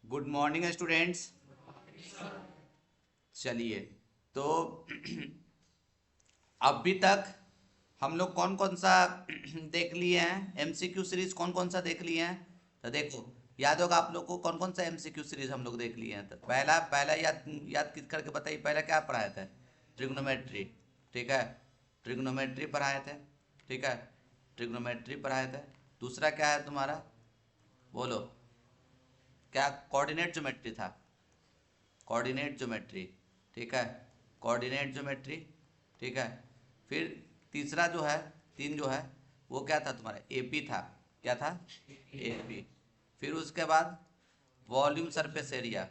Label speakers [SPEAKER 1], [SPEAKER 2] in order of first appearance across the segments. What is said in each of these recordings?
[SPEAKER 1] Good morning students. चलिए, तो अभी तक हम लोग कौन कौन सा देख लिए हैं, एमसीक्यू सीरीज कौन कौन सा देख लिए हैं। तो देखो, याद होगा आप लोग को कौन कौन सा एमसीक्यू सीरीज हम लोग देख लिए हैं। तो पहला पहला याद याद किस करके बताइए, पहला क्या पढ़ाए थे? ट्रिग्नोमेट्री। ठीक है, ट्रिग्नोमेट्री पढ़ाए थे। ठीक है, ट्रिग्नोमेट्री पढ़ाए थे। दूसरा क्या है तुम्हारा, बोलो? क्या कोऑर्डिनेट ज्योमेट्री था? Coordinate geometry. ठीक है, कोऑर्डिनेट ज्योमेट्री। ठीक है, फिर तीसरा जो है, तीन जो है, वो क्या था तुम्हारा? एपी था। क्या था? एपी। फिर उसके बाद volume surface area.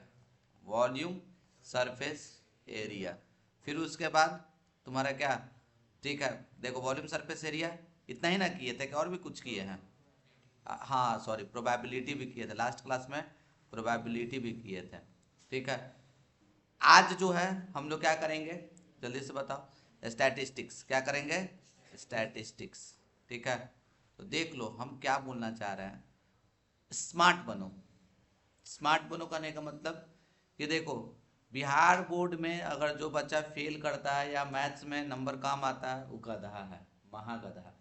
[SPEAKER 1] Volume surface area. फिर उसके बाद तुम्हारा क्या? ठीक है, देखो वॉल्यूम सरफेस एरिया इतना ही ना किए थे कि और भी कुछ किए हैं? हाँ सॉरी, प्रोबेबिलिटी भी किए थे लास्ट क्लास में। प्रोबेबिलिटी भी किए थे। ठीक है, आज जो है हम लोग क्या करेंगे, जल्दी से बताओ? स्टैटिस्टिक्स। क्या करेंगे? स्टैटिस्टिक्स। ठीक है, तो देख लो हम क्या बोलना चाह रहे हैं। स्मार्ट बनो। स्मार्ट बनो कहने का मतलब कि देखो, बिहार बोर्ड में अगर जो बच्चा फेल करता है या मैथ्स में नंबर कम आता है वो गधा है, महागधा।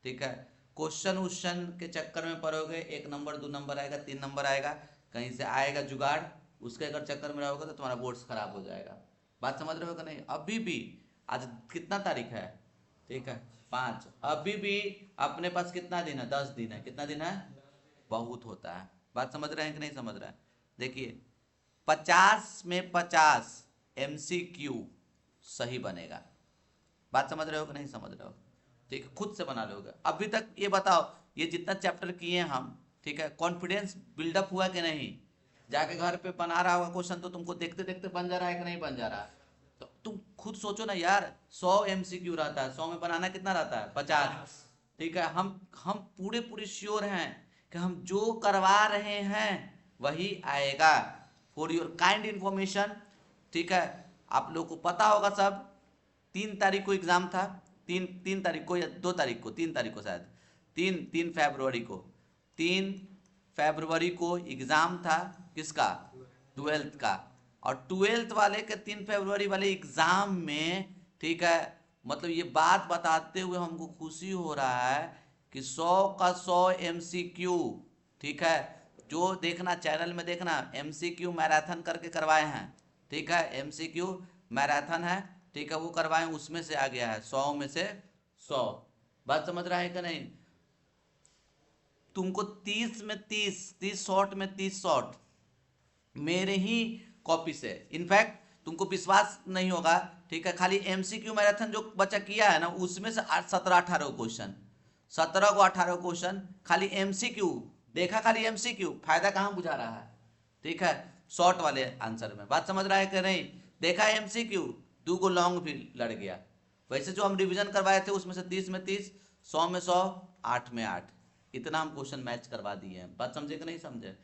[SPEAKER 1] ठीक है, क्वेश्चन उश्चन के चक्कर में पड़ोगे, एक नंबर दो नंबर आएगा, तीन नंबर आएगा, कहीं से आएगा जुगाड़, उसके अगर चक्कर में रहोगे तो तुम्हारा बोर्ड्स खराब हो जाएगा। बात समझ रहे हो कि नहीं? अभी भी आज कितना तारीख है? ठीक है, 5। अभी भी अपने पास कितना दिन है? 10 दिन है। कितना दिन है? बहुत होता है। बात समझ रहे हैं कि नहीं समझ रहे हैं? देखिए, 50 में 50 MCQ सही बनेगा। बात समझ रहे हो कि नहीं समझ रहे हो? ठीक है, खुद से बना लोगे। अभी तक ये बताओ, ये जितना चैप्टर किए हम, ठीक है, कॉन्फिडेंस बिल्डअप हुआ कि नहीं? जाके घर पे बना रहा होगा क्वेश्चन, तो तुमको देखते देखते बन जा रहा है कि नहीं बन जा रहा है? तो तुम खुद सोचो ना यार, 100 MCQ रहता है, 100 में बनाना कितना रहता है? 50। ठीक है, हम पूरे पूरे श्योर हैं कि हम जो करवा रहे हैं वही आएगा। फॉर योर काइंड इंफॉर्मेशन, ठीक है, आप लोग को पता होगा सब। 3 तारीख को एग्जाम था। तीन तीन तारीख को या 2 तारीख को, 3 तारीख को शायद, 3 फरवरी को, 3 फरवरी को एग्जाम था। किसका? ट्वेल्थ का। और ट्वेल्थ वाले के 3 फरवरी वाले एग्जाम में, ठीक है, मतलब ये बात बताते हुए हमको खुशी हो रहा है कि 100 का 100 MCQ, ठीक है, जो देखना चैनल में देखना, MCQ मैराथन करके करवाए हैं। ठीक है, MCQ मैराथन है। ठीक है, वो करवाए, उसमें से आ गया है 100 में से 100। बात समझ रहा है कि नहीं? तुमको 30 में 30, 30 शॉर्ट में 30 शॉर्ट मेरे ही कॉपी से। इनफैक्ट तुमको विश्वास नहीं होगा, ठीक है, खाली MCQ मैराथन जो बच्चा किया है ना, उसमें से 17-18 क्वेश्चन, 17 को 18 क्वेश्चन खाली MCQ देखा, खाली MCQ, फायदा कहाँ बुझा रहा है? ठीक है, शॉर्ट वाले आंसर में। बात समझ रहा है कि नहीं? देखा MCQ, 2 गो लॉन्ग भी लड़ गया। वैसे जो हम रिवीजन करवाए थे उसमें से 30 में 30, 100 में 100, 8 में 8, इतना हम क्वेश्चन मैच करवा दिए हैं। बात समझे कि नहीं समझे?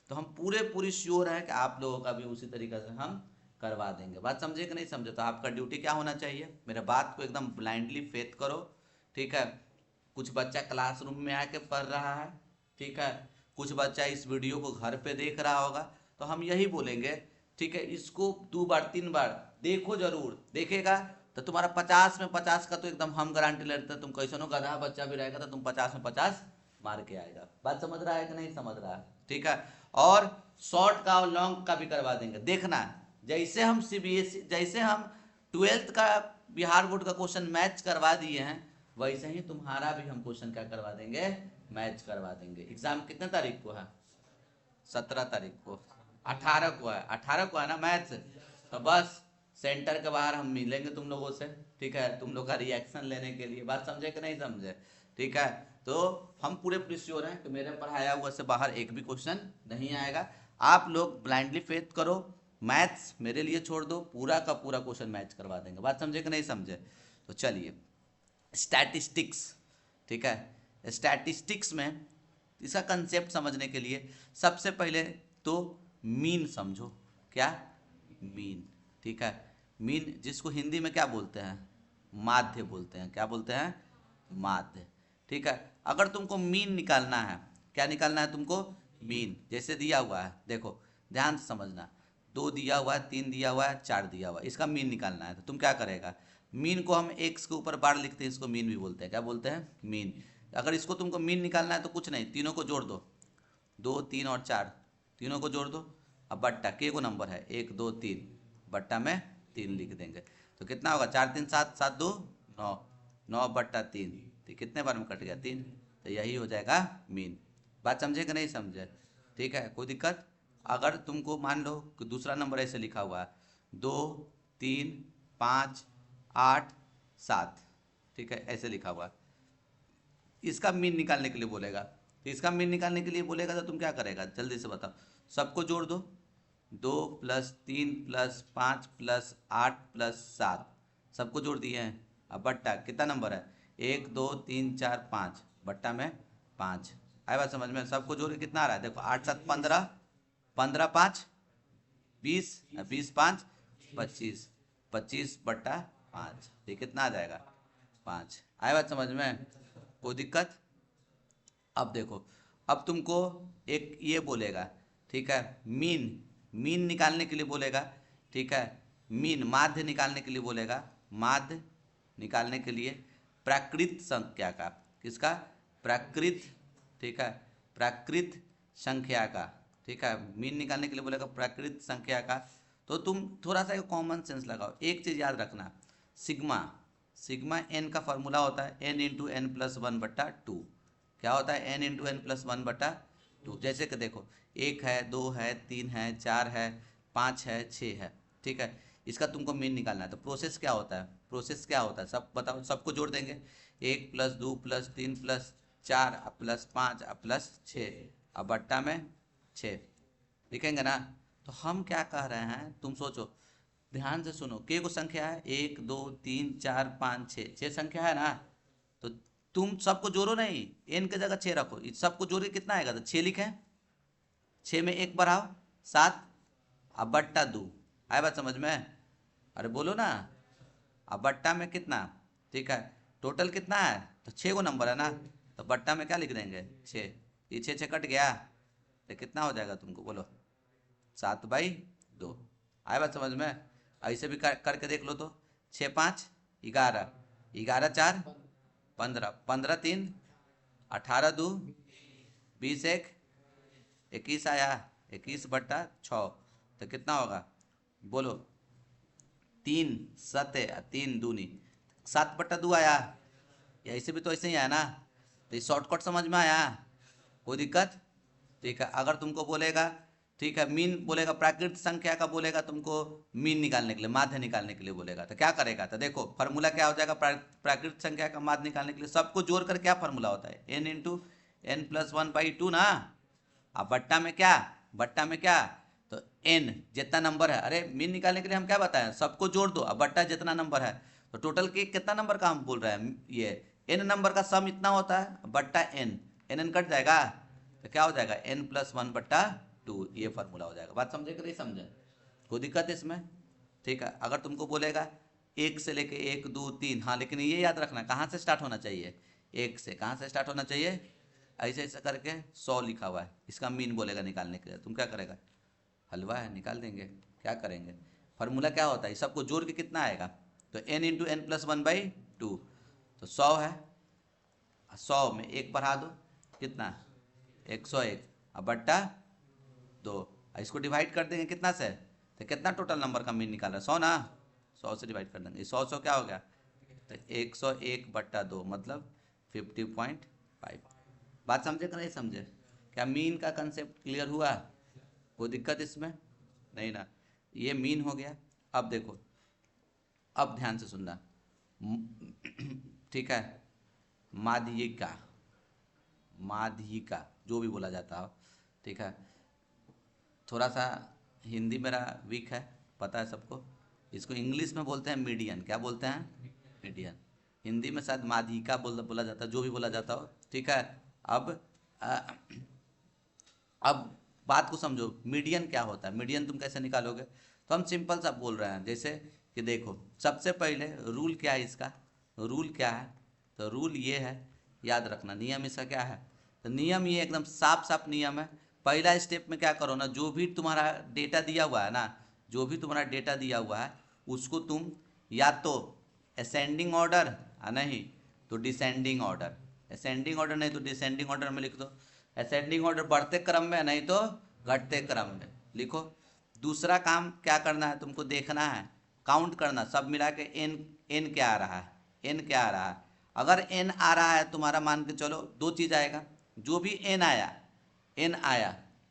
[SPEAKER 1] तो हम पूरे पूरी श्योर हैं कि आप लोगों का भी उसी तरीके से हम करवा देंगे। बात समझे कि नहीं समझे? तो आपका ड्यूटी क्या होना चाहिए, मेरे बात को एकदम ब्लाइंडली फेथ करो। ठीक है, कुछ बच्चा क्लासरूम में आके पढ़ रहा है, ठीक है, कुछ बच्चा इस वीडियो को घर पे देख रहा होगा, तो हम यही बोलेंगे, ठीक है, इसको 2 बार 3 बार देखो, जरूर देखेगा तो तुम्हारा 50 में 50 का तो एकदम हम गारंटी लेते हैं। तुम कैसे नो गधा बच्चा भी रहेगा तो तुम 50 में 50 मार के आएगा। बात समझ रहा है कि नहीं समझ रहा है? ठीक है, और शॉर्ट का और लॉन्ग का भी करवा देंगे। देखना, जैसे हम CBSE, जैसे हम ट्वेल्थ का बिहार बोर्ड का क्वेश्चन मैच करवा दिए हैं, वैसे ही तुम्हारा भी हम क्वेश्चन क्या करवा देंगे? मैच करवा देंगे। एग्जाम कितने तारीख को है? 17 तारीख को। 18 को है, 18 को है ना मैथ्स? तो बस सेंटर के बाहर हम मिलेंगे तुम लोगों से। ठीक है, तुम लोग का रिएक्शन लेने के लिए। बात समझे कि नहीं समझे? ठीक है, तो हम पूरे पूरे श्योर हैं कि मेरे पढ़ाया हुआ से बाहर एक भी क्वेश्चन नहीं आएगा। आप लोग ब्लाइंडली फेथ करो, मैथ्स मेरे लिए छोड़ दो, पूरा का पूरा क्वेश्चन मैच करवा देंगे। बात समझे कि नहीं समझे? तो चलिए, स्टैटिस्टिक्स। ठीक है, स्टैटिस्टिक्स में इसका कंसेप्ट समझने के लिए सबसे पहले तो मीन समझो। क्या? मीन। ठीक है, मीन जिसको हिंदी में क्या बोलते हैं? माध्य बोलते हैं। क्या बोलते हैं? माध्य। ठीक है, अगर तुमको मीन निकालना है, क्या निकालना है तुमको? मीन। जैसे दिया हुआ है देखो, ध्यान से समझना, 2 दिया हुआ है, 3 दिया हुआ है, 4 दिया हुआ है, इसका मीन निकालना है। तो तुम क्या करेगा, मीन को हम एक्स के ऊपर बार लिखते हैं, इसको मीन भी बोलते हैं। क्या बोलते हैं, मीन। अगर इसको तुमको मीन निकालना है तो कुछ नहीं, तीनों को जोड़ दो, 2 3 और 4, तीनों को जोड़ दो। अब बट्टा के को नंबर है 1 2 3, बट्टा में 3 लिख देंगे। तो कितना होगा, 4 3 7, 7 2 9, 9 बट्टा 3, तो कितने बार में कट गया, 3। तो यही हो जाएगा मीन। बात समझे कि नहीं समझे, ठीक है, कोई दिक्कत। अगर तुमको मान लो कि दूसरा नंबर ऐसे लिखा हुआ है 2 3 5 8 7, ठीक है, ऐसे लिखा हुआ है, इसका मीन निकालने के लिए बोलेगा। तो इसका मीन निकालने के लिए बोलेगा तो तुम क्या करेगा, जल्दी से बताओ, सबको जोड़ दो, 2 + 3 + 5 + 8 + 7, सबको जोड़ दिए हैं। अब बट्टा कितना नंबर है, 1 2 3 4 5, बट्टा में 5। आए बात समझ में, सबको जोड़ के कितना आ रहा है, देखो 8 7 15, 15 5 20, 20 5 25, 25 बट्टा 5, ये कितना आ जाएगा, 5। आए बात समझ में, कोई दिक्कत। अब देखो, अब तुमको एक ये बोलेगा, ठीक है, मीन, मीन निकालने के लिए बोलेगा, ठीक है, मीन माध्य निकालने के लिए बोलेगा, माध्य निकालने के लिए प्राकृत संख्या का, किसका, प्राकृत, ठीक है, प्राकृत संख्या का, ठीक है, मीन निकालने के लिए बोलेगा प्राकृत संख्या का। तो तुम थोड़ा सा कॉमन सेंस लगाओ, एक चीज़ याद रखना, सिग्मा, सिग्मा एन का फॉर्मूला होता है n इंटू एन प्लस 1/2। क्या होता है, n इंटू एन प्लस 1/2। जैसे कि देखो, 1 है, 2 है, 3 है, 4 है, 5 है, 6 है, ठीक है, इसका तुमको मीन निकालना है। तो प्रोसेस क्या होता है, प्रोसेस क्या होता है, सब बताओ, सबको जोड़ देंगे, 1 + 2 + 3 + 4 + 5 + 6, अब बट्टा में 6 लिखेंगे ना। तो हम क्या कह रहे हैं, तुम सोचो, ध्यान से सुनो, के को संख्या है 1 2 3 4 5 6, 6 संख्या है ना। तो तुम सबको जोड़ो नहीं, एन की जगह 6 रखो, इस सबको जोड़ के कितना आएगा, तो 6 लिखें, 6 में 1 बढ़ाओ 7, अब बट्टा 2। आए बात समझ में, अरे बोलो ना, अब बट्टा में कितना, ठीक है, टोटल कितना है, तो 6 को नंबर है ना, तो बट्टा में क्या लिख देंगे, 6, ये 6 6 कट गया, तो कितना हो जाएगा तुमको बोलो, 7/2। आए बात समझ में, ऐसे भी करके देख लो तो, 6 5 11, 11 4 15, 15 3 18 2 20 1 21 आया, 21/6, तो कितना होगा बोलो, 3 7 3 दूनी 7/2 आया। या ऐसे भी तो ऐसे ही आया ना, तो ये शॉर्टकट समझ में आया, कोई दिक्कत, ठीक है। अगर तुमको बोलेगा, ठीक है, मीन बोलेगा, प्राकृत संख्या का बोलेगा तुमको मीन निकालने के लिए, माध्य निकालने के लिए बोलेगा, तो क्या करेगा, तो देखो फॉर्मूला क्या हो जाएगा, प्राकृत संख्या का माध्य निकालने के लिए सबको जोड़कर क्या फॉर्मूला होता है, n इंटू एन प्लस 1/2 ना। अब बट्टा में क्या, बट्टा में क्या, तो n जितना नंबर है, अरे मीन निकालने के लिए हम क्या बताएं, सबको जोड़ दो, अब बट्टा जितना नंबर है, तो टोटल के कितना नंबर का हम बोल रहे हैं, ये n नंबर का सम इतना होता है, बट्टा n, n कट जाएगा, तो क्या हो जाएगा, n प्लस 1/2, ये फार्मूला हो जाएगा। बात समझे कि नहीं समझे, कोई दिक्कत है इसमें, ठीक है। अगर तुमको बोलेगा 1 से लेके 1 2 3, हाँ, लेकिन ये याद रखना कहाँ से स्टार्ट होना चाहिए, 1 से, कहाँ से स्टार्ट होना चाहिए, ऐसे ऐसे करके 100 लिखा हुआ है, इसका मीन बोलेगा निकालने के लिए, तुम क्या करेगा, हलवा है, निकाल देंगे, क्या करेंगे, फार्मूला क्या होता है, सबको जोड़ के कितना आएगा, तो n इंटू एन प्लस 1/2, तो 100 है, 100 में 1 बढ़ा दो, कितना, 101, अब बट्टा 2, इसको डिवाइड कर देंगे कितना से, तो कितना टोटल नंबर का मीन निकाल रहा है, 100 ना, 100 से डिवाइड कर देंगे, 100 क्या हो गया, तो 101/2 मतलब 50.5। बात समझे कि नहीं समझे, क्या मीन का कंसेप्ट क्लियर हुआ, कोई दिक्कत इसमें नहीं ना, ये मीन हो गया। अब देखो, अब ध्यान से सुनना, ठीक है, माध्यिका, माध्यिका जो भी बोला जाता हो, ठीक है, थोड़ा सा हिंदी मेरा वीक है, पता है सबको, इसको इंग्लिश में बोलते हैं मीडियन, क्या बोलते हैं, मीडियन, हिंदी में शायद माध्यिका बोला जाता है, जो भी बोला जाता हो, ठीक है। अब बात को समझो, मीडियन क्या होता है, मीडियन तुम कैसे निकालोगे, तो हम सिंपल सा बोल रहे हैं, जैसे कि देखो, सबसे पहले रूल क्या है इसका, रूल क्या है, तो रूल ये है, याद रखना, नियम इसका क्या है, तो नियम ये एकदम साफ साफ नियम है, पहला स्टेप में क्या करो ना, जो भी तुम्हारा डेटा दिया हुआ है ना, जो भी तुम्हारा डेटा दिया हुआ है उसको तुम या तो असेंडिंग ऑर्डर, नहीं तो डिसेंडिंग ऑर्डर, असेंडिंग ऑर्डर नहीं तो डिसेंडिंग ऑर्डर में लिख दो। असेंडिंग ऑर्डर बढ़ते क्रम में, नहीं तो घटते क्रम में लिखो। दूसरा काम क्या करना है तुमको, देखना है, काउंट करना, सब मिला के एन क्या आ रहा है, एन क्या आ रहा है। अगर एन आ रहा है तुम्हारा, मान के चलो दो चीज़ आएगा, जो भी एन आया,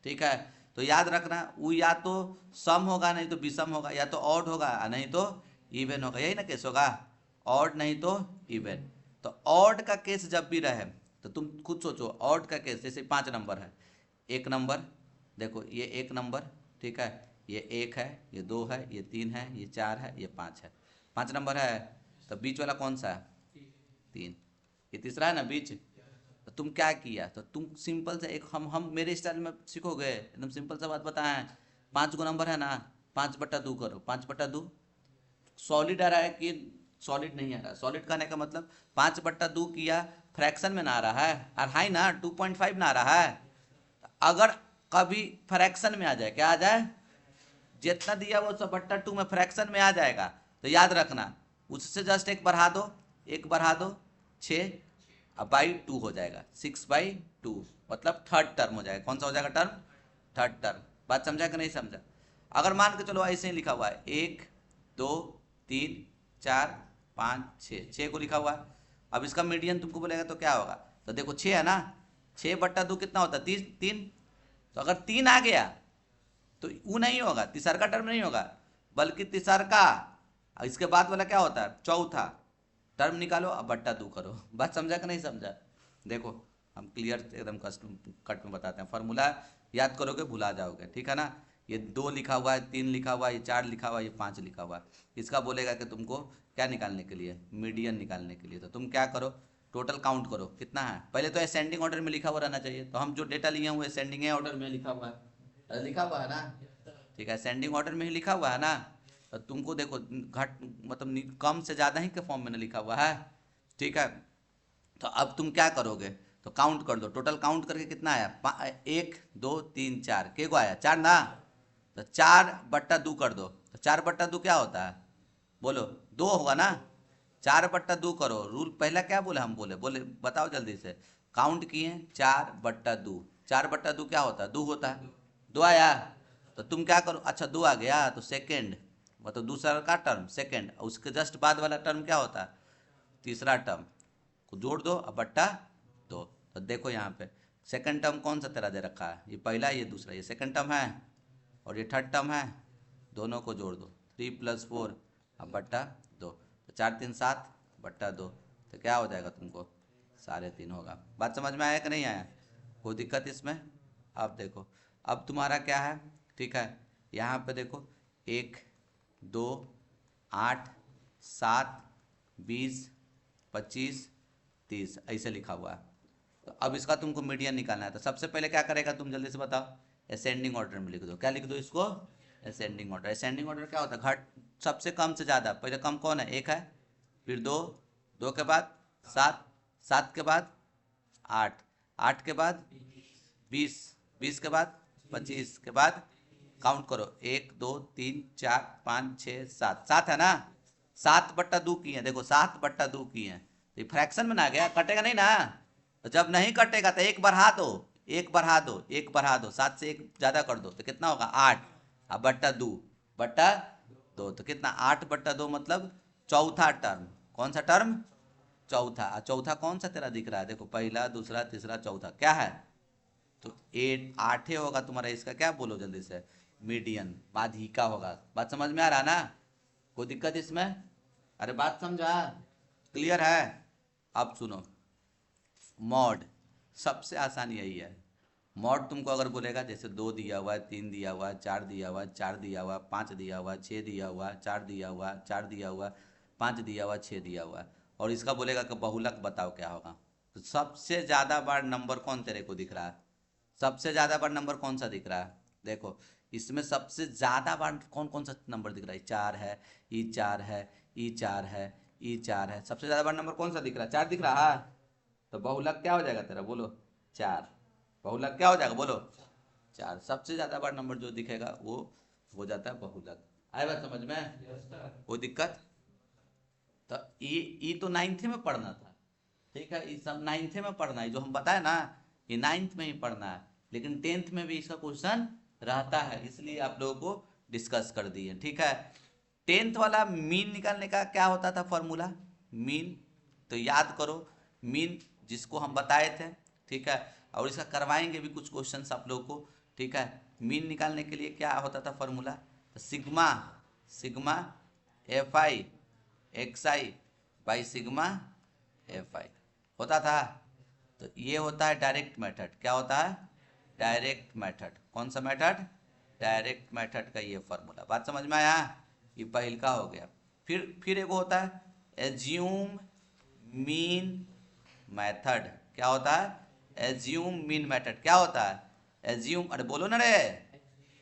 [SPEAKER 1] ठीक है, तो याद रखना वो या तो सम होगा नहीं तो विषम होगा, या तो ऑड होगा नहीं तो इवन होगा, यही ना केस होगा, ऑड नहीं तो इवन। तो ऑड का केस जब भी रहे तो तुम खुद सोचो, ऑड का केस जैसे 5 नंबर है, एक नंबर देखो, ये एक नंबर, ठीक है, ये एक है, ये दो है, ये तीन है, ये चार है, ये पाँच है, 5 नंबर है। तो बीच वाला कौन सा है, 3, ये तीसरा है ना बीच। तो तुम क्या किया, तो तुम सिंपल से एक हम मेरे स्टाइल में सीखोगे, एकदम सिंपल सा बात बताएं, 5 गो नंबर है ना, 5/2 करो, 5/2 सॉलिड आ रहा है कि सॉलिड नहीं आ रहा है, सॉलिड कहने का मतलब 5/2 किया, फ्रैक्शन में ना आ रहा है, और हाई ना 2.5 ना आ रहा है। अगर कभी फ्रैक्शन में आ जाए, क्या आ जाए, जितना दिया वो 1/2 में फ्रैक्शन में आ जाएगा, तो याद रखना उससे जस्ट एक बढ़ा दो, 6 अब बाई 2 हो जाएगा, 6/2, मतलब थर्ड टर्म हो जाएगा। कौन सा हो जाएगा टर्म, थर्ड टर्म। बात समझा कि नहीं समझा। अगर मान के चलो ऐसे ही लिखा हुआ है 1 2 3 4 5 6 को लिखा हुआ है, अब इसका मीडियन तुमको बोलेगा तो क्या होगा, तो देखो 6 है ना, 6/2 कितना होता है, 3। तो अगर 3 आ गया तो वो नहीं होगा, तीसर का टर्म नहीं होगा, बल्कि तीसर का इसके बाद वाला क्या होता है, चौथा टर्म निकालो, अब 2 करो। बात समझा कि नहीं समझा। देखो हम क्लियर एकदम कट में बताते हैं, फार्मूला याद करोगे भुला जाओगे, ठीक है ना। ये 2 लिखा हुआ है, 3 लिखा हुआ है, ये 4 लिखा हुआ है, ये 5 लिखा हुआ है। इसका बोलेगा कि तुमको क्या निकालने के लिए, मीडियन निकालने के लिए। तो तुम क्या करो, टोटल काउंट करो कितना है। पहले तो असेंडिंग ऑर्डर में लिखा हुआ रहना चाहिए, तो हम जो डेटा लिए हैं वो असेंडिंग ऑर्डर में लिखा हुआ है, लिखा हुआ है ना, ठीक है, असेंडिंग ऑर्डर में ही लिखा हुआ है ना। तो तुमको देखो घट मतलब कम से ज़्यादा ही के फॉर्म में लिखा हुआ है, ठीक है। तो अब तुम क्या करोगे, तो काउंट कर दो, टोटल काउंट करके कितना आया, 1 2 3 4 के को आया 4 ना, तो 4/2 कर दो। तो 4/2 क्या होता है, बोलो 2 होगा ना, 4/2 करो। रूल पहला क्या बोले, हम बोले बताओ जल्दी से, काउंट किए 4/2, 4/2 क्या होता है, 2 होता है, 2 आया। तो तुम क्या करो, अच्छा 2 आ गया तो सेकेंड, मतलब दूसरा का टर्म सेकेंड, उसके जस्ट बाद वाला टर्म क्या होता है, तीसरा टर्म को जोड़ दो अब /2। तो देखो यहाँ पे सेकंड टर्म कौन सा तेरा दे रखा है, ये पहला ये दूसरा, ये सेकंड टर्म है और ये थर्ड टर्म है, दोनों को जोड़ दो, 3 + 4 अब 2, तो 4 3 7/2, तो क्या हो जाएगा तुमको 3.5 होगा। बात समझ में आया कि नहीं आया, कोई दिक्कत इसमें। अब देखो अब तुम्हारा क्या है, ठीक है, यहाँ पे देखो 1 2 8 7 20 25 30 ऐसे लिखा हुआ है। तो अब इसका तुमको मीडियन निकालना है, तो सबसे पहले क्या करेगा तुम जल्दी से बताओ, असेंडिंग ऑर्डर में लिख दो। क्या लिख दो इसको, असेंडिंग ऑर्डर। असेंडिंग ऑर्डर क्या होता है, घट सबसे कम से ज़्यादा, पहले कम कौन है, 1 है, फिर 2, 2 के बाद 7, 7 के बाद 8, 8 के बाद 20, 20 के बाद 25 के बाद काउंट करो 1 2 3 4 5 6 7, 7 है ना, 7/2 की है, देखो 7/2 की है, तो फ्रैक्शन में ना गया, कटेगा नहीं ना। तो जब नहीं कटेगा तो एक बढ़ा दो, एक बढ़ा दो, एक बढ़ा दो, 7 से 1 ज़्यादा कर दो तो कितना होगा 8, अब /2 तो कितना 8/2, मतलब चौथा टर्म। कौन सा टर्म, चौथा। चौथा कौन सा तेरा दिख रहा है, देखो पहला दूसरा तीसरा चौथा क्या है, तो 8 होगा तुम्हारा, इसका क्या बोलो जल्दी से, मीडियन, बाधिका होगा। बात समझ में आ रहा ना, कोई दिक्कत इसमें, अरे बात समझा, क्लियर है। अब सुनो, मॉड सबसे आसान यही है। मॉड तुमको अगर बोलेगा जैसे 2 दिया हुआ है, 3 दिया हुआ है, 4 दिया हुआ है, 4 दिया हुआ है, 5 दिया हुआ है, 6 दिया हुआ है, 4 दिया हुआ है, 4 दिया हुआ है, 5 दिया हुआ है, 6 दिया हुआ है, और इसका बोलेगा कि बहुलक बताओ क्या होगा। तो सबसे ज़्यादा बार नंबर कौन तेरे को दिख रहा है, सबसे ज़्यादा बार नंबर कौन सा दिख रहा है, देखो इसमें सबसे ज़्यादा बार कौन कौन सा नंबर दिख रहा है, 4 है, E4 है, E4 है, E4 है, सबसे ज़्यादा बार नंबर कौन सा दिख रहा है, 4 दिख रहा है। तो बहुलक क्या हो जाएगा तेरा, बोलो 4, बहुलक क्या हो जाएगा बोलो 4। सबसे ज़्यादा बार नंबर जो दिखेगा वो हो जाता है बहुलक। आए बात समझ में? वो दिक्कत तो ये तो 9th में पढ़ना था, ठीक है, ये सब 9th में पढ़ना है, जो हम बताए ना ये 9th में ही पढ़ना है, लेकिन 10th में भी इसका क्वेश्चन रहता है, इसलिए आप लोगों को डिस्कस कर दिए, ठीक है। 10th वाला मीन निकालने का क्या होता था फॉर्मूला? मीन तो याद करो, मीन जिसको हम बताए थे, ठीक है, और इसका करवाएंगे भी कुछ क्वेश्चंस आप लोगों को, ठीक है। मीन निकालने के लिए क्या होता था फॉर्मूला? तो sigma sigma F I X I by sigma F आई होता था। तो ये होता है डायरेक्ट मेथड। क्या होता है? Direct method. कौन सा मेथड? डायरेक्ट मेथड का ये फॉर्मूला। बात समझ में आया? ये पहल का हो गया। फिर एक होता है एज्यूम मीन मेथड। क्या होता है? Assume mean method. क्या होता है? एज्यूम, अरे बोलो ना रे,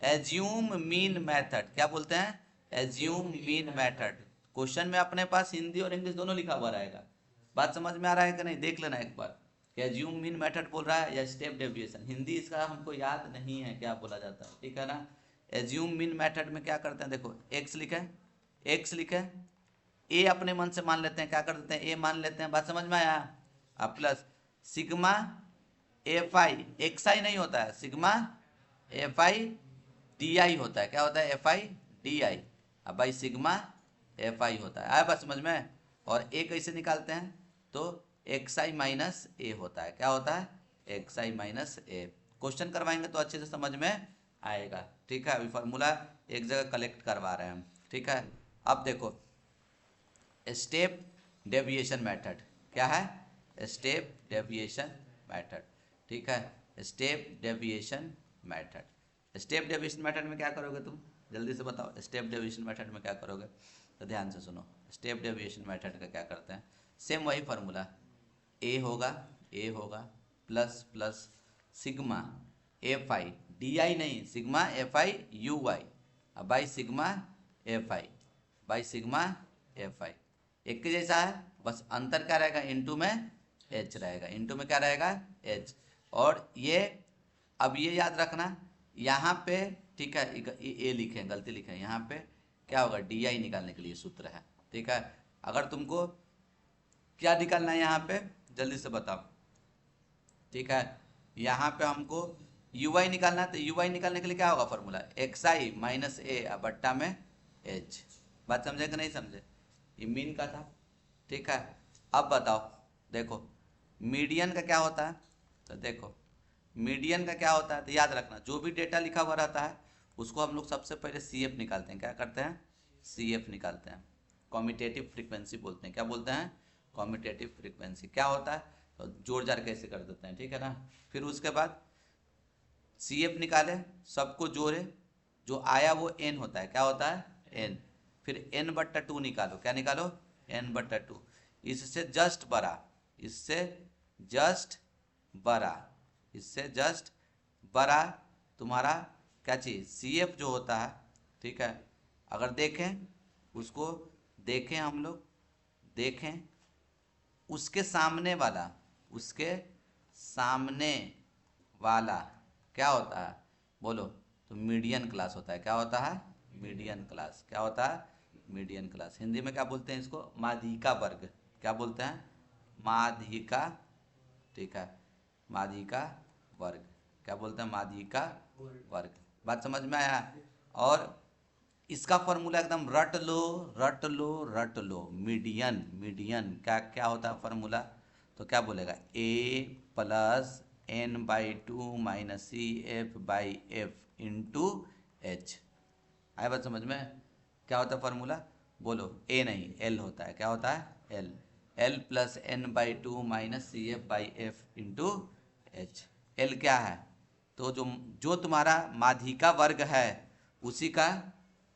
[SPEAKER 1] एज्यूम मीन मेथड। क्या बोलते हैं? Assume mean method. क्वेश्चन में अपने पास हिंदी और इंग्लिश दोनों लिखा हुआ रहेगा। बात समझ में आ रहा है कि नहीं? देख लेना एक बार, क्या एज्यूम मीन मेथड बोल रहा है या स्टेप डेविएशन। हिंदी इसका हमको याद नहीं है क्या बोला जाता है, ठीक है ना। एज्यूम मीन मेथड में क्या करते हैं, देखो एक्स लिखे, एक्स लिखे, ए अपने मन से मान लेते हैं, क्या कर देते हैं, ए मान लेते हैं। बात समझ में आया? अब plus sigma F I, X I नहीं होता है, sigma F I D I होता है। क्या होता है? F I D I. अब भाई सिग्मा एफ आई होता है। आया बात समझ में? और ए कैसे निकालते हैं? तो एक्स आई माइनस ए होता है। क्या होता है? एक्स आई माइनस ए। क्वेश्चन करवाएंगे तो अच्छे से समझ में आएगा, ठीक है। अभी फार्मूला एक जगह कलेक्ट करवा रहे हैं हम, ठीक है। अब देखो स्टेप डेविएशन मेथड। क्या है? स्टेप डेविएशन मेथड, ठीक है। Step deviation method. Step deviation method में क्या करोगे तुम? जल्दी से बताओ, स्टेप डेविएशन मेथड में क्या करोगे? तो ध्यान से सुनो, स्टेप डेविएशन मेथड का क्या करते हैं, सेम वही फार्मूला, ए होगा plus plus sigma F I D I नहीं, sigma F I U Y अब by sigma F I by sigma F I. एक के जैसा है, बस अंतर क्या रहेगा, इनटू में एच रहेगा। इनटू में क्या रहेगा? एच। और ये अब ये याद रखना यहाँ पे, ठीक है, ए लिखे, गलती लिखे, यहाँ पे क्या होगा, डी आई निकालने के लिए सूत्र है, ठीक है। अगर तुमको क्या निकालना है यहाँ पे, जल्दी से बताओ, ठीक है। यहाँ पे हमको यू आई निकालना है, तो यू आई निकालने के लिए क्या होगा फॉर्मूला, एक्स आई माइनस ए बट्टा में एच। बात समझे कि नहीं समझे? ये मीन का था, ठीक है। अब बताओ, देखो मीडियन का क्या होता है, तो देखो मीडियन का क्या होता है, तो याद रखना जो भी डेटा लिखा हुआ रहता है उसको हम लोग सबसे पहले सी एफ निकालते हैं। क्या करते हैं? सी एफ निकालते हैं, कॉम्यूटेटिव फ्रीक्वेंसी बोलते हैं। क्या बोलते हैं? Commutative frequency. क्या होता है? तो जोड़ जाड़ कैसे कर देते हैं, ठीक है ना। फिर उसके बाद सी एफ निकाले, सबको जोड़े, जो आया वो एन होता है। क्या होता है? एन। फिर एन बट्टा टू निकालो। क्या निकालो? एन बट्टा टू। इससे जस्ट बड़ा, इससे जस्ट बड़ा, इससे जस्ट बड़ा तुम्हारा क्या चीज़, सी एफ जो होता है, ठीक है। अगर देखें उसको, देखें हम लोग, देखें उसके सामने वाला, उसके सामने वाला क्या होता है, बोलो, तो मीडियन क्लास होता है। क्या होता है? Median class. क्या होता है? Median class. हिंदी में क्या बोलते हैं इसको? माध्यिका वर्ग। क्या बोलते हैं? माध्यिका, ठीक है, माध्यिका वर्ग। क्या बोलते हैं? माध्यिका वर्ग। बात समझ में आया? और इसका फॉर्मूला एकदम रट लो, रट लो, रट लो। मीडियन, मीडियन क्या क्या होता है फॉर्मूला, तो क्या बोलेगा, A plus N by two minus C F by F into H. आया बात समझ में? क्या होता है फॉर्मूला, बोलो, ए नहीं एल होता है। क्या होता है? L. L plus N by two minus C F by F into H. L क्या है, तो जो जो तुम्हारा माध्यिका वर्ग है उसी का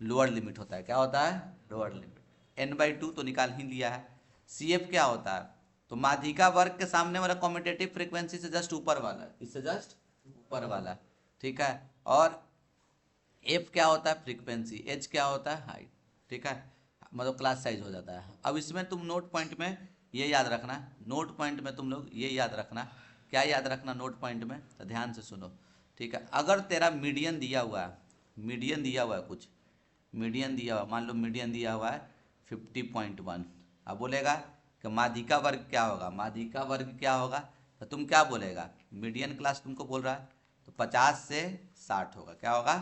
[SPEAKER 1] लोअर लिमिट होता है। क्या होता है? Lower limit. N by two तो निकाल ही लिया है। सी एफ क्या होता है, तो माध्यिका वर्ग के सामने वाला कॉम्यूटेटिव फ्रीक्वेंसी से जस्ट ऊपर वाला, इससे जस्ट ऊपर वाला, ठीक है। और एफ क्या होता है? फ्रीक्वेंसी। एच क्या होता है? हाइट, ठीक है, मतलब क्लास साइज हो जाता है। अब इसमें तुम नोट पॉइंट में ये याद रखना, नोट पॉइंट में तुम लोग ये याद रखना, क्या याद रखना नोट पॉइंट में, तो ध्यान से सुनो। ठीक है। अगर तेरा मीडियन दिया हुआ है, मीडियन दिया हुआ है कुछ, मीडियन दिया हुआ, मान लो मीडियन दिया हुआ है 50.1, अब बोलेगा कि माध्यिका वर्ग क्या होगा, माध्यिका वर्ग क्या होगा, तो तुम क्या बोलेगा, मीडियन क्लास तुमको बोल रहा है तो 50 से 60 होगा, क्या होगा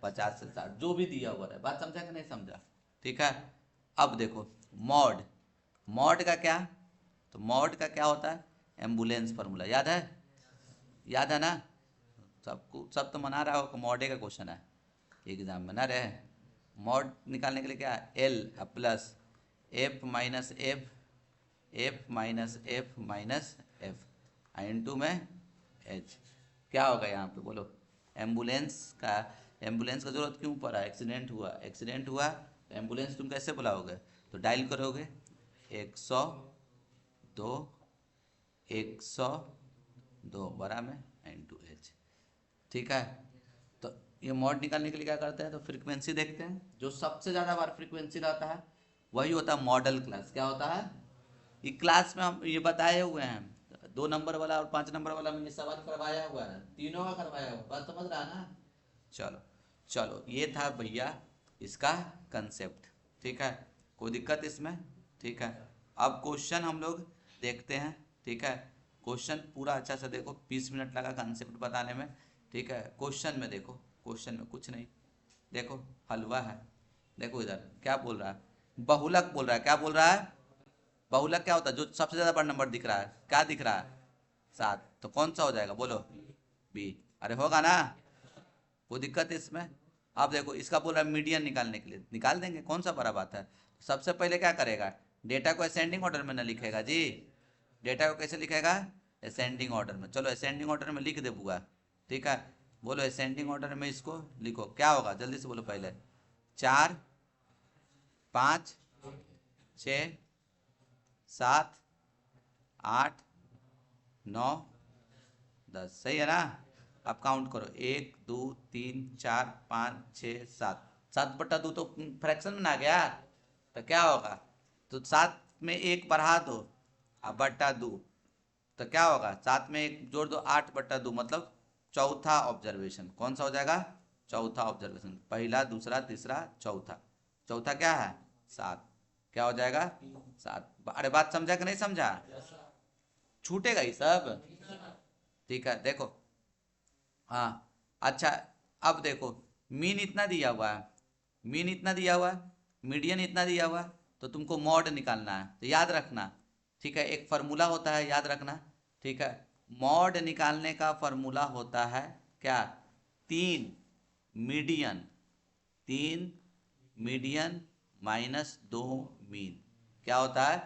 [SPEAKER 1] 50 से 60, जो भी दिया हुआ है। बात समझा कि नहीं समझा? ठीक है। अब देखो मॉड, मॉड का क्या, तो मॉड का क्या होता है, एम्बुलेंस फार्मूला, याद है, याद है ना, सबको सब तो मना रहा हो कि मॉडे का क्वेश्चन है एग्जाम में ना रहे। मॉड निकालने के लिए क्या है, L plus F minus F, F minus F minus F into में एच, क्या होगा यहाँ पे बोलो, एम्बुलेंस का, एम्बुलेंस का जरूरत क्यों पड़ा, एक्सीडेंट हुआ, एक्सीडेंट हुआ तो एम्बुलेंस तुम कैसे बुलाओगे, तो डायल करोगे 102, 102 बरा में इंटू एच। ठीक है। तो ये मॉड निकालने के लिए क्या करते हैं, तो फ्रीक्वेंसी देखते हैं, जो सबसे ज़्यादा बार फ्रीक्वेंसी रहता है वही होता है मॉडल क्लास। क्या होता है, ये क्लास में हम ये बताए हुए हैं, 2 नंबर वाला और 5 नंबर वाला में ये सवाल करवाया हुआ है, तीनों का करवाया हुआ, बात समझ रहा है ना। चलो चलो, ये था भैया इसका कंसेप्ट। ठीक है, कोई दिक्कत इसमें? ठीक है। अब क्वेश्चन हम लोग देखते हैं। ठीक है, क्वेश्चन पूरा अच्छा से देखो, 20 मिनट लगा कंसेप्ट बताने में। ठीक है, क्वेश्चन में देखो, क्वेश्चन में कुछ नहीं, देखो हलवा है, देखो इधर क्या बोल रहा है, बहुलक बोल रहा है, क्या बोल रहा है, बहुलक क्या होता है, जो सबसे ज्यादा बड़ा नंबर दिख रहा है, क्या दिख रहा है 7, तो कौन सा हो जाएगा बोलो, बी। अरे होगा ना, कोई दिक्कत है इसमें? अब देखो इसका बोल रहा है मीडियन निकालने के लिए, निकाल देंगे, कौन सा बड़ा बात है। सबसे पहले क्या करेगा, डेटा को असेंडिंग ऑर्डर में ना लिखेगा जी, डेटा को कैसे लिखेगा, असेंडिंग ऑर्डर में। चलो असेंडिंग ऑर्डर में लिख दे बुआ। ठीक है, बोलो असेंडिंग ऑर्डर में इसको लिखो, क्या होगा जल्दी से बोलो, पहले 4 5 6 7 8 9 10, सही है ना। अब काउंट करो, 1 2 3 4 5 6 7, 7/2 तो फ्रैक्शन में ना गया, तो क्या होगा, तो 7 में 1 बढ़ा दो, अब बट्टा 2, तो क्या होगा, 7 में 1 जोड़ दो, 8/2, मतलब चौथा ऑब्जर्वेशन, कौन सा हो जाएगा, चौथा ऑब्जर्वेशन, पहला दूसरा तीसरा चौथा, चौथा क्या है 7, क्या हो जाएगा 7। अरे बात समझा कि नहीं समझा, छूटेगा ही सब। ठीक है, देखो, हाँ अच्छा, अब देखो मीन इतना दिया हुआ है, मीन इतना दिया हुआ है, मीडियन इतना दिया हुआ है, तो तुमको मॉड निकालना है, तो याद रखना। ठीक है, एक फार्मूला होता है, याद रखना। ठीक है, मॉड निकालने का फार्मूला होता है क्या, 3 मीडियन, 3 मीडियन माइनस 2 मीन, क्या होता है,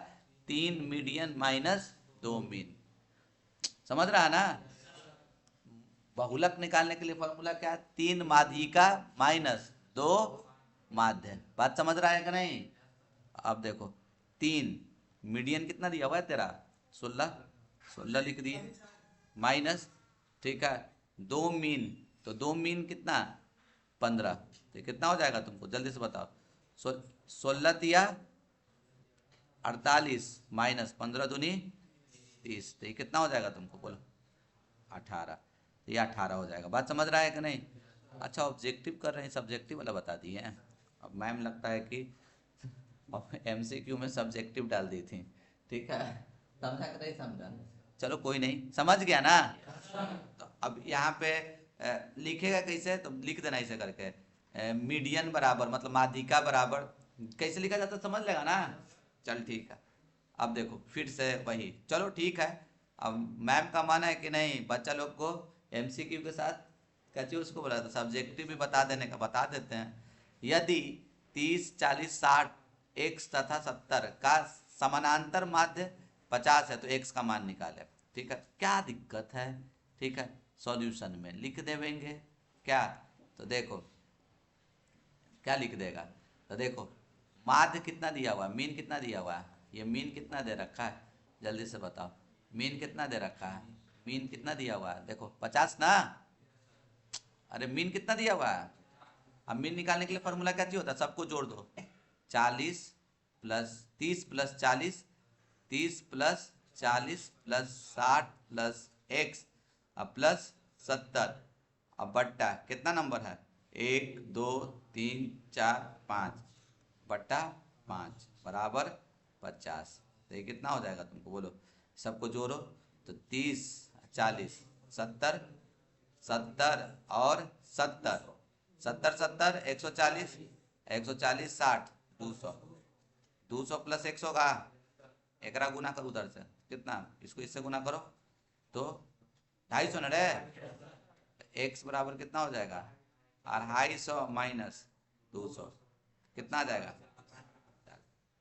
[SPEAKER 1] 3 मीडियन माइनस 2 मीन, समझ रहा है ना। बहुलक निकालने के लिए फॉर्मूला क्या है, 3 माध्यिका माइनस 2 माध्य, बात समझ रहा है कि नहीं। अब देखो 3 मीडियन कितना दिया हुआ है तेरा 16, 16 लिख दिए, माइनस, ठीक है 2 मीन, तो 2 मीन कितना 15, तो कितना हो जाएगा तुमको जल्दी से बताओ, 16 दिया 48 माइनस 15 दूनी 30, तो ये कितना हो जाएगा तुमको बोलो 18, तो ये 18 हो जाएगा। बात समझ रहा है कि नहीं। अच्छा ऑब्जेक्टिव कर रहे हैं, सब्जेक्टिव वाला बता दिए हैं। अब मैम लगता है कि एमसीक्यू में सब्जेक्टिव डाल दी थी। ठीक है, समझा कि नहीं समझा, चलो कोई नहीं, समझ गया ना। तो अब यहाँ पे लिखेगा कैसे, तो लिख देना ऐसे करके, मीडियन बराबर मतलब माध्यिका बराबर, कैसे लिखा जाता है समझ लेगा ना। चल ठीक है, अब देखो फिर से वही, चलो ठीक है। अब मैम का माना है कि नहीं बच्चा लोग को एमसीक्यू के साथ क्या चीज उसको बोला था, सब्जेक्टिव भी बता देने का, बता देते हैं। यदि 30 40 60 x तथा 70 का समानांतर माध्य 50 है तो x का मान निकाले। ठीक है, क्या दिक्कत है। ठीक है, सॉल्यूशन में लिख देंगे क्या, तो देखो क्या लिख देगा, तो देखो माध्य कितना दिया हुआ है, मीन कितना दिया हुआ है, ये मीन कितना दे रखा है जल्दी से बताओ, मीन कितना दे रखा है, मीन कितना दिया हुआ है देखो 50 ना, अरे मीन कितना दिया हुआ है। अब मीन निकालने के लिए फॉर्मूला क्या चाहिए होता है, सबको जोड़ दो, 40 plus 30 plus 40, 30 plus 40 plus 60 plus x अब प्लस 70, अब बट्टा कितना नंबर है, 1 2 3 4 5 बट्टा 5 बराबर 50। तो ये कितना हो जाएगा तुमको बोलो, सबको जोड़ो तो 30 40 70 70 और 70 70 70 140 140 60 200 200 प्लस 100 का एकरा गुना करो उधर से, कितना इसको इससे गुना करो तो 250 ना रे, x बराबर कितना हो जाएगा 250 माइनस 200 कितना आ जाएगा।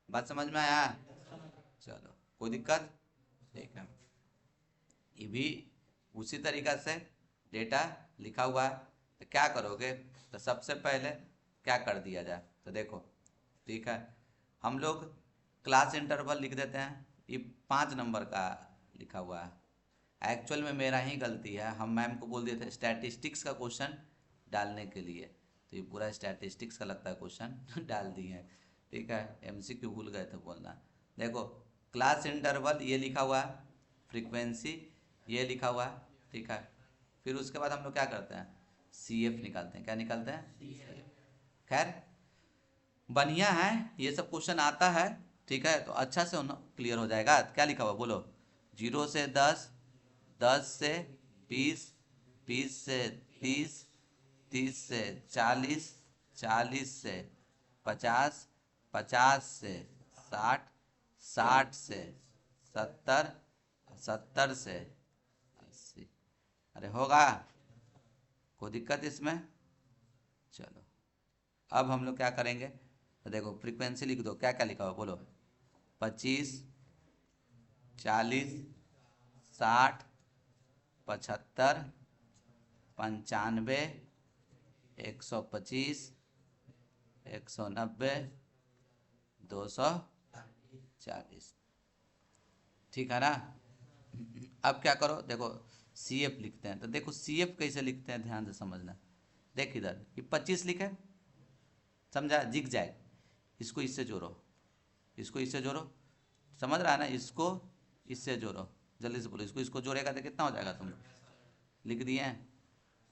[SPEAKER 1] बात समझ में आया, चलो कोई दिक्कत, ठीक है। ये भी उसी तरीका से डेटा लिखा हुआ है, तो क्या करोगे, तो सबसे पहले क्या कर दिया जाए, तो देखो ठीक है, हम लोग क्लास इंटरवल लिख देते हैं, ये 5 नंबर का लिखा हुआ है। एक्चुअल में मेरा ही गलती है, हम मैम को बोल दिए थे स्टैटिस्टिक्स का क्वेश्चन डालने के लिए, तो ये पूरा स्टैटिस्टिक्स का लगता है क्वेश्चन डाल दिए हैं, ठीक है। एमसीक्यू भूल गए थे बोलना। देखो क्लास इंटरवल ये लिखा हुआ है, फ्रीक्वेंसी ये लिखा हुआ है, ठीक है। फिर उसके बाद हम लोग क्या करते हैं, CF निकालते हैं, क्या निकालते हैं, खैर बढ़िया है, ये सब क्वेश्चन आता है, ठीक है। तो अच्छा से क्लियर हो जाएगा। क्या लिखा हुआ बोलो, 0 से 10 10 से 20 20 से 30 30 से 40 40 से 50 50 से 60 60 से 70 70 से 80। अरे होगा, कोई दिक्कत इसमें, चलो अब हम लोग क्या करेंगे, तो देखो फ्रीक्वेंसी लिख दो, क्या क्या लिखा हुआ बोलो, 25 40 60 75 95 125 190 240, ठीक है ना। अब क्या करो, देखो CF लिखते हैं, तो देखो CF कैसे लिखते हैं ध्यान से समझना। देख इधर ये 25 लिखे, समझा, जिग जैग, इसको इससे जोड़ो, इसको इससे जोड़ो, समझ रहा है ना, इसको इससे जोड़ो, जल्दी से बोलो, इसको इसको जोड़ेगा तो कितना हो जाएगा, तुम लिख दिए हैं।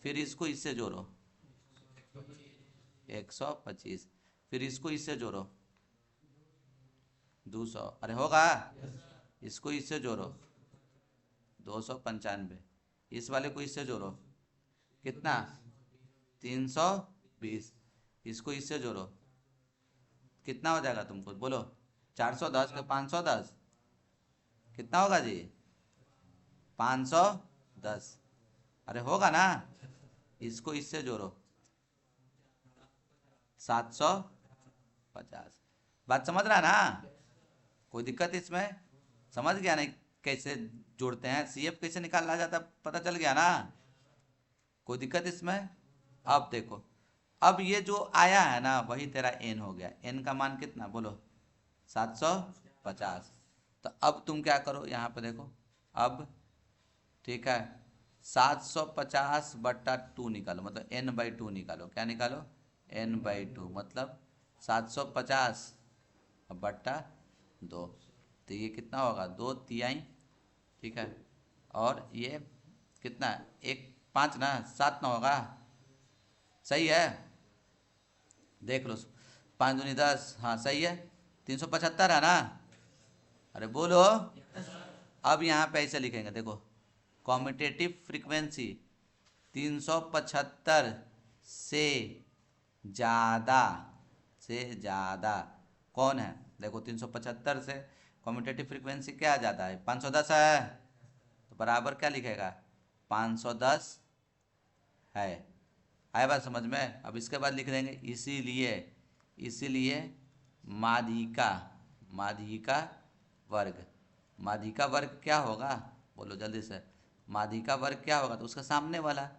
[SPEAKER 1] फिर इसको इससे जोड़ो 125, फिर इसको इससे जोड़ो 200, अरे होगा, इसको इससे जोड़ो 295, इस वाले को इससे जोड़ो कितना 320, इसको इससे जोड़ो कितना हो जाएगा तुमको बोलो, 410 का 510 कितना होगा जी, 510, अरे होगा ना, इसको इससे जोड़ो 750। बात समझ रहा है ना, कोई दिक्कत इसमें, समझ गया नहीं कैसे जोड़ते हैं, CF कैसे निकाला जाता पता चल गया ना, कोई दिक्कत इसमें। अब देखो, अब ये जो आया है ना वही तेरा n हो गया, n का मान कितना बोलो 750। तो अब तुम क्या करो, यहाँ पे देखो, अब ठीक है 750 बट्टा 2 निकालो, मतलब n/2 निकालो, क्या निकालो n/2, मतलब 750 बट्टा 2, तो ये कितना होगा 2 तिहाई, ठीक है, और ये कितना 1 5 ना 7 ना होगा, सही है, देख लो 5 दूनी 10, हाँ सही है, 375 है ना, अरे बोलो। अब यहाँ पे ऐसे लिखेंगे, देखो कॉम्यूटेटिव फ्रीक्वेंसी 375 से ज़्यादा कौन है, देखो 375 से कॉम्यूटेटिव फ्रीक्वेंसी क्या ज़्यादा है, 510 है, तो बराबर क्या लिखेगा 510 है, आया बात समझ में। अब इसके बाद लिख देंगे इसीलिए माध्यिका वर्ग क्या होगा बोलो जल्दी से, माध्यिका वर्ग क्या होगा, तो उसका सामने वाला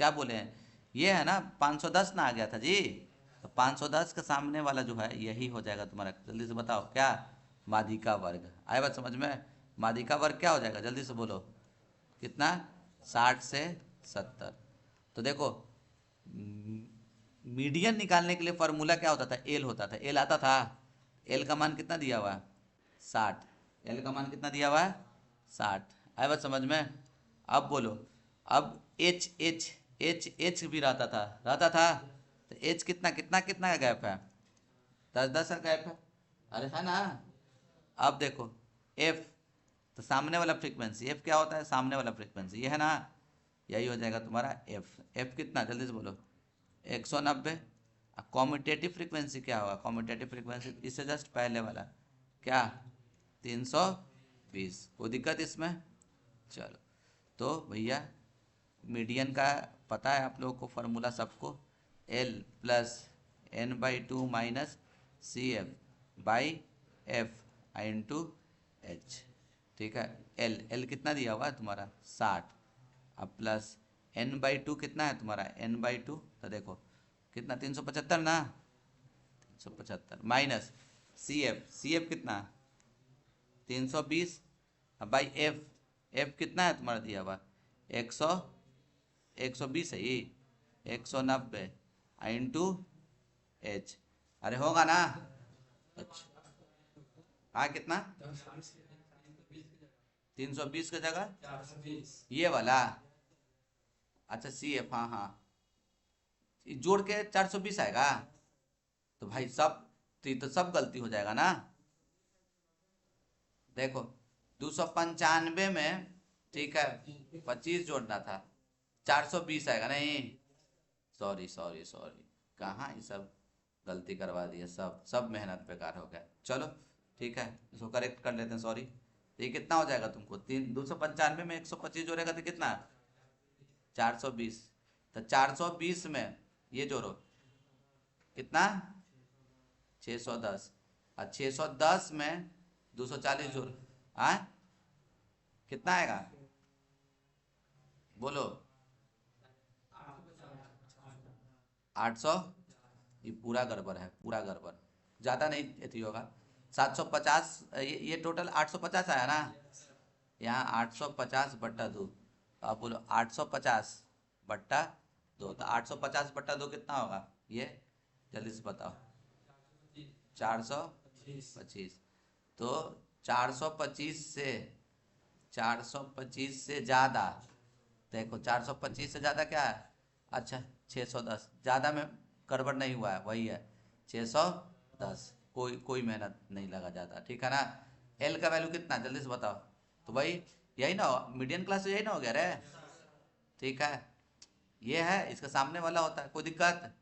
[SPEAKER 1] क्या बोले हैं, ये है ना 510 ना आ गया था जी, तो 510 के सामने वाला जो है यही हो जाएगा तुम्हारा, जल्दी से बताओ क्या, माध्यिका वर्ग, आया बात समझ में। माध्यिका वर्ग क्या हो जाएगा जल्दी से बोलो, कितना 60 से 70। तो देखो मीडियन निकालने के लिए फॉर्मूला क्या होता था, एल होता था, एल आता था, एल का मान कितना दिया हुआ है 60, एल का मान कितना दिया हुआ है 60, आया बात समझ में। अब बोलो, अब एच एच एच भी रहता था तो एच कितना कितना कितना का गैप है, 10-10 का गैप है, अरे है ना। अब देखो एफ, तो सामने वाला फ्रीक्वेंसी, एफ क्या होता है, सामने वाला फ्रीक्वेंसी, ये है ना, यही हो जाएगा तुम्हारा एफ। एफ कितना, जल्दी से बोलो, 190। कॉम्यूटेटिव फ्रीक्वेंसी क्या होगा, कॉम्यूटेटिव फ्रीक्वेंसी इससे जस्ट पहले वाला क्या, 320। कोई दिक्कत इसमें, चलो। तो भैया मीडियन का पता है आप लोगों को फॉर्मूला सबको, L plus n/2 minus C F by F into H, ठीक है। एल एल कितना दिया हुआ है तुम्हारा 60, अब प्लस n/2 कितना है तुम्हारा, n/2 तो देखो कितना 375 ना, 375 माइनस सी एफ कितना 320, अब भाई एफ, एफ कितना है तुम्हारा दिया हुआ 100, 120 है ये, 190 इंटू एच, अरे होगा ना। अच्छा हाँ कितना, 320 की जगह ये वाला, अच्छा सी एफ, हाँ हाँ, जोड़ के 420 आएगा, तो भाई सब, तो सब गलती हो जाएगा ना। देखो 295 में, ठीक है, 25 जोड़ना था, 420 आएगा नहीं, सॉरी सॉरी सॉरी, कहाँ ये सब गलती करवा दिया, सब सब मेहनत बेकार हो गया। चलो ठीक है, इसको करेक्ट कर लेते हैं, सॉरी। तो ये कितना हो जाएगा तुमको, 295 में 125 जोड़ेगा तो कितना, 420। तो 420 में ये जोड़ो कितना, 610, और 610 में 240 जोड़, आ कितना आएगा, बोलो 800, ये पूरा गड़बड़ है, पूरा गड़बड़, ज़्यादा नहीं एथी होगा, 750, ये टोटल 850 आया ना, यहाँ 850/2, अब बोलो 850/2, तो 850/2 कितना होगा ये, जल्दी से बताओ, 425। तो 425 से, 425 से ज़्यादा, देखो 425 से ज़्यादा क्या है, अच्छा 610, ज़्यादा में गड़बड़ नहीं हुआ है, वही है 610, कोई कोई मेहनत नहीं लगा ज़्यादा, ठीक है ना। एल का वैल्यू कितना, जल्दी से बताओ, तो भाई यही ना, मीडियम क्लास यही ना हो गया रे, ठीक है, ये है, इसका सामने वाला होता है, कोई दिक्कत।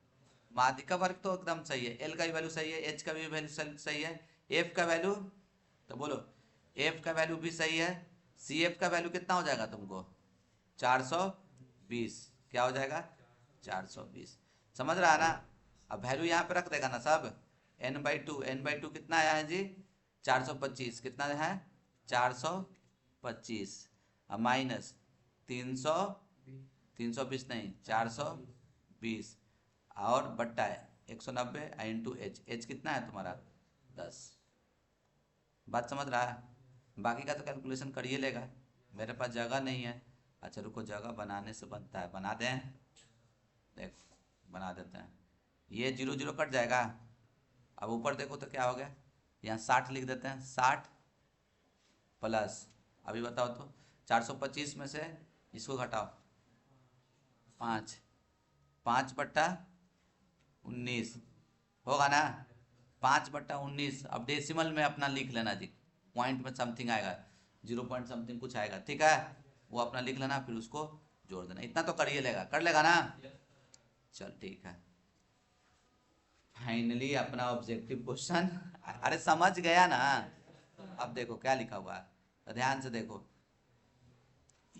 [SPEAKER 1] माध्यिका वर्ग तो एकदम सही है, एल का भी वैल्यू सही है, एच का भी वैल्यू सही है, एफ का वैल्यू, तो बोलो एफ का वैल्यू भी सही है, सी एफ का वैल्यू कितना हो जाएगा तुमको, 420, क्या हो जाएगा 420, समझ रहा है ना। अब वैल्यू यहाँ पे रख देगा ना सब, n/2, n/2 कितना आया है जी, 425, कितना है 425, अब माइनस 300, 320 नहीं 420, और बट्टा है 190 इंटू एच, एच कितना है तुम्हारा 10, बात समझ रहा है। बाकी का तो कैलकुलेशन कर ही लेगा, मेरे पास जगह नहीं है, अच्छा रुको, जगह बनाने से बनता है, बना दें, देखो बना देते हैं, ये 0 0 कट जाएगा, अब ऊपर देखो तो क्या हो गया, यहाँ 60 लिख देते हैं, 60 प्लस, अभी बताओ तो 425 में से इसको घटाओ, 5, 5/19 होगा ना, 5/19, अब डेसिमल में अपना लिख लेना जी, पॉइंट में समथिंग आएगा, 0 पॉइंट समथिंग कुछ आएगा, ठीक है, वो अपना लिख लेना, फिर उसको जोड़ देना, इतना तो कर ही लेगा, कर लेगा ना, चल ठीक है। फाइनली अपना ऑब्जेक्टिव क्वेश्चन, अरे समझ गया ना। अब देखो क्या लिखा हुआ है, तो ध्यान से देखो,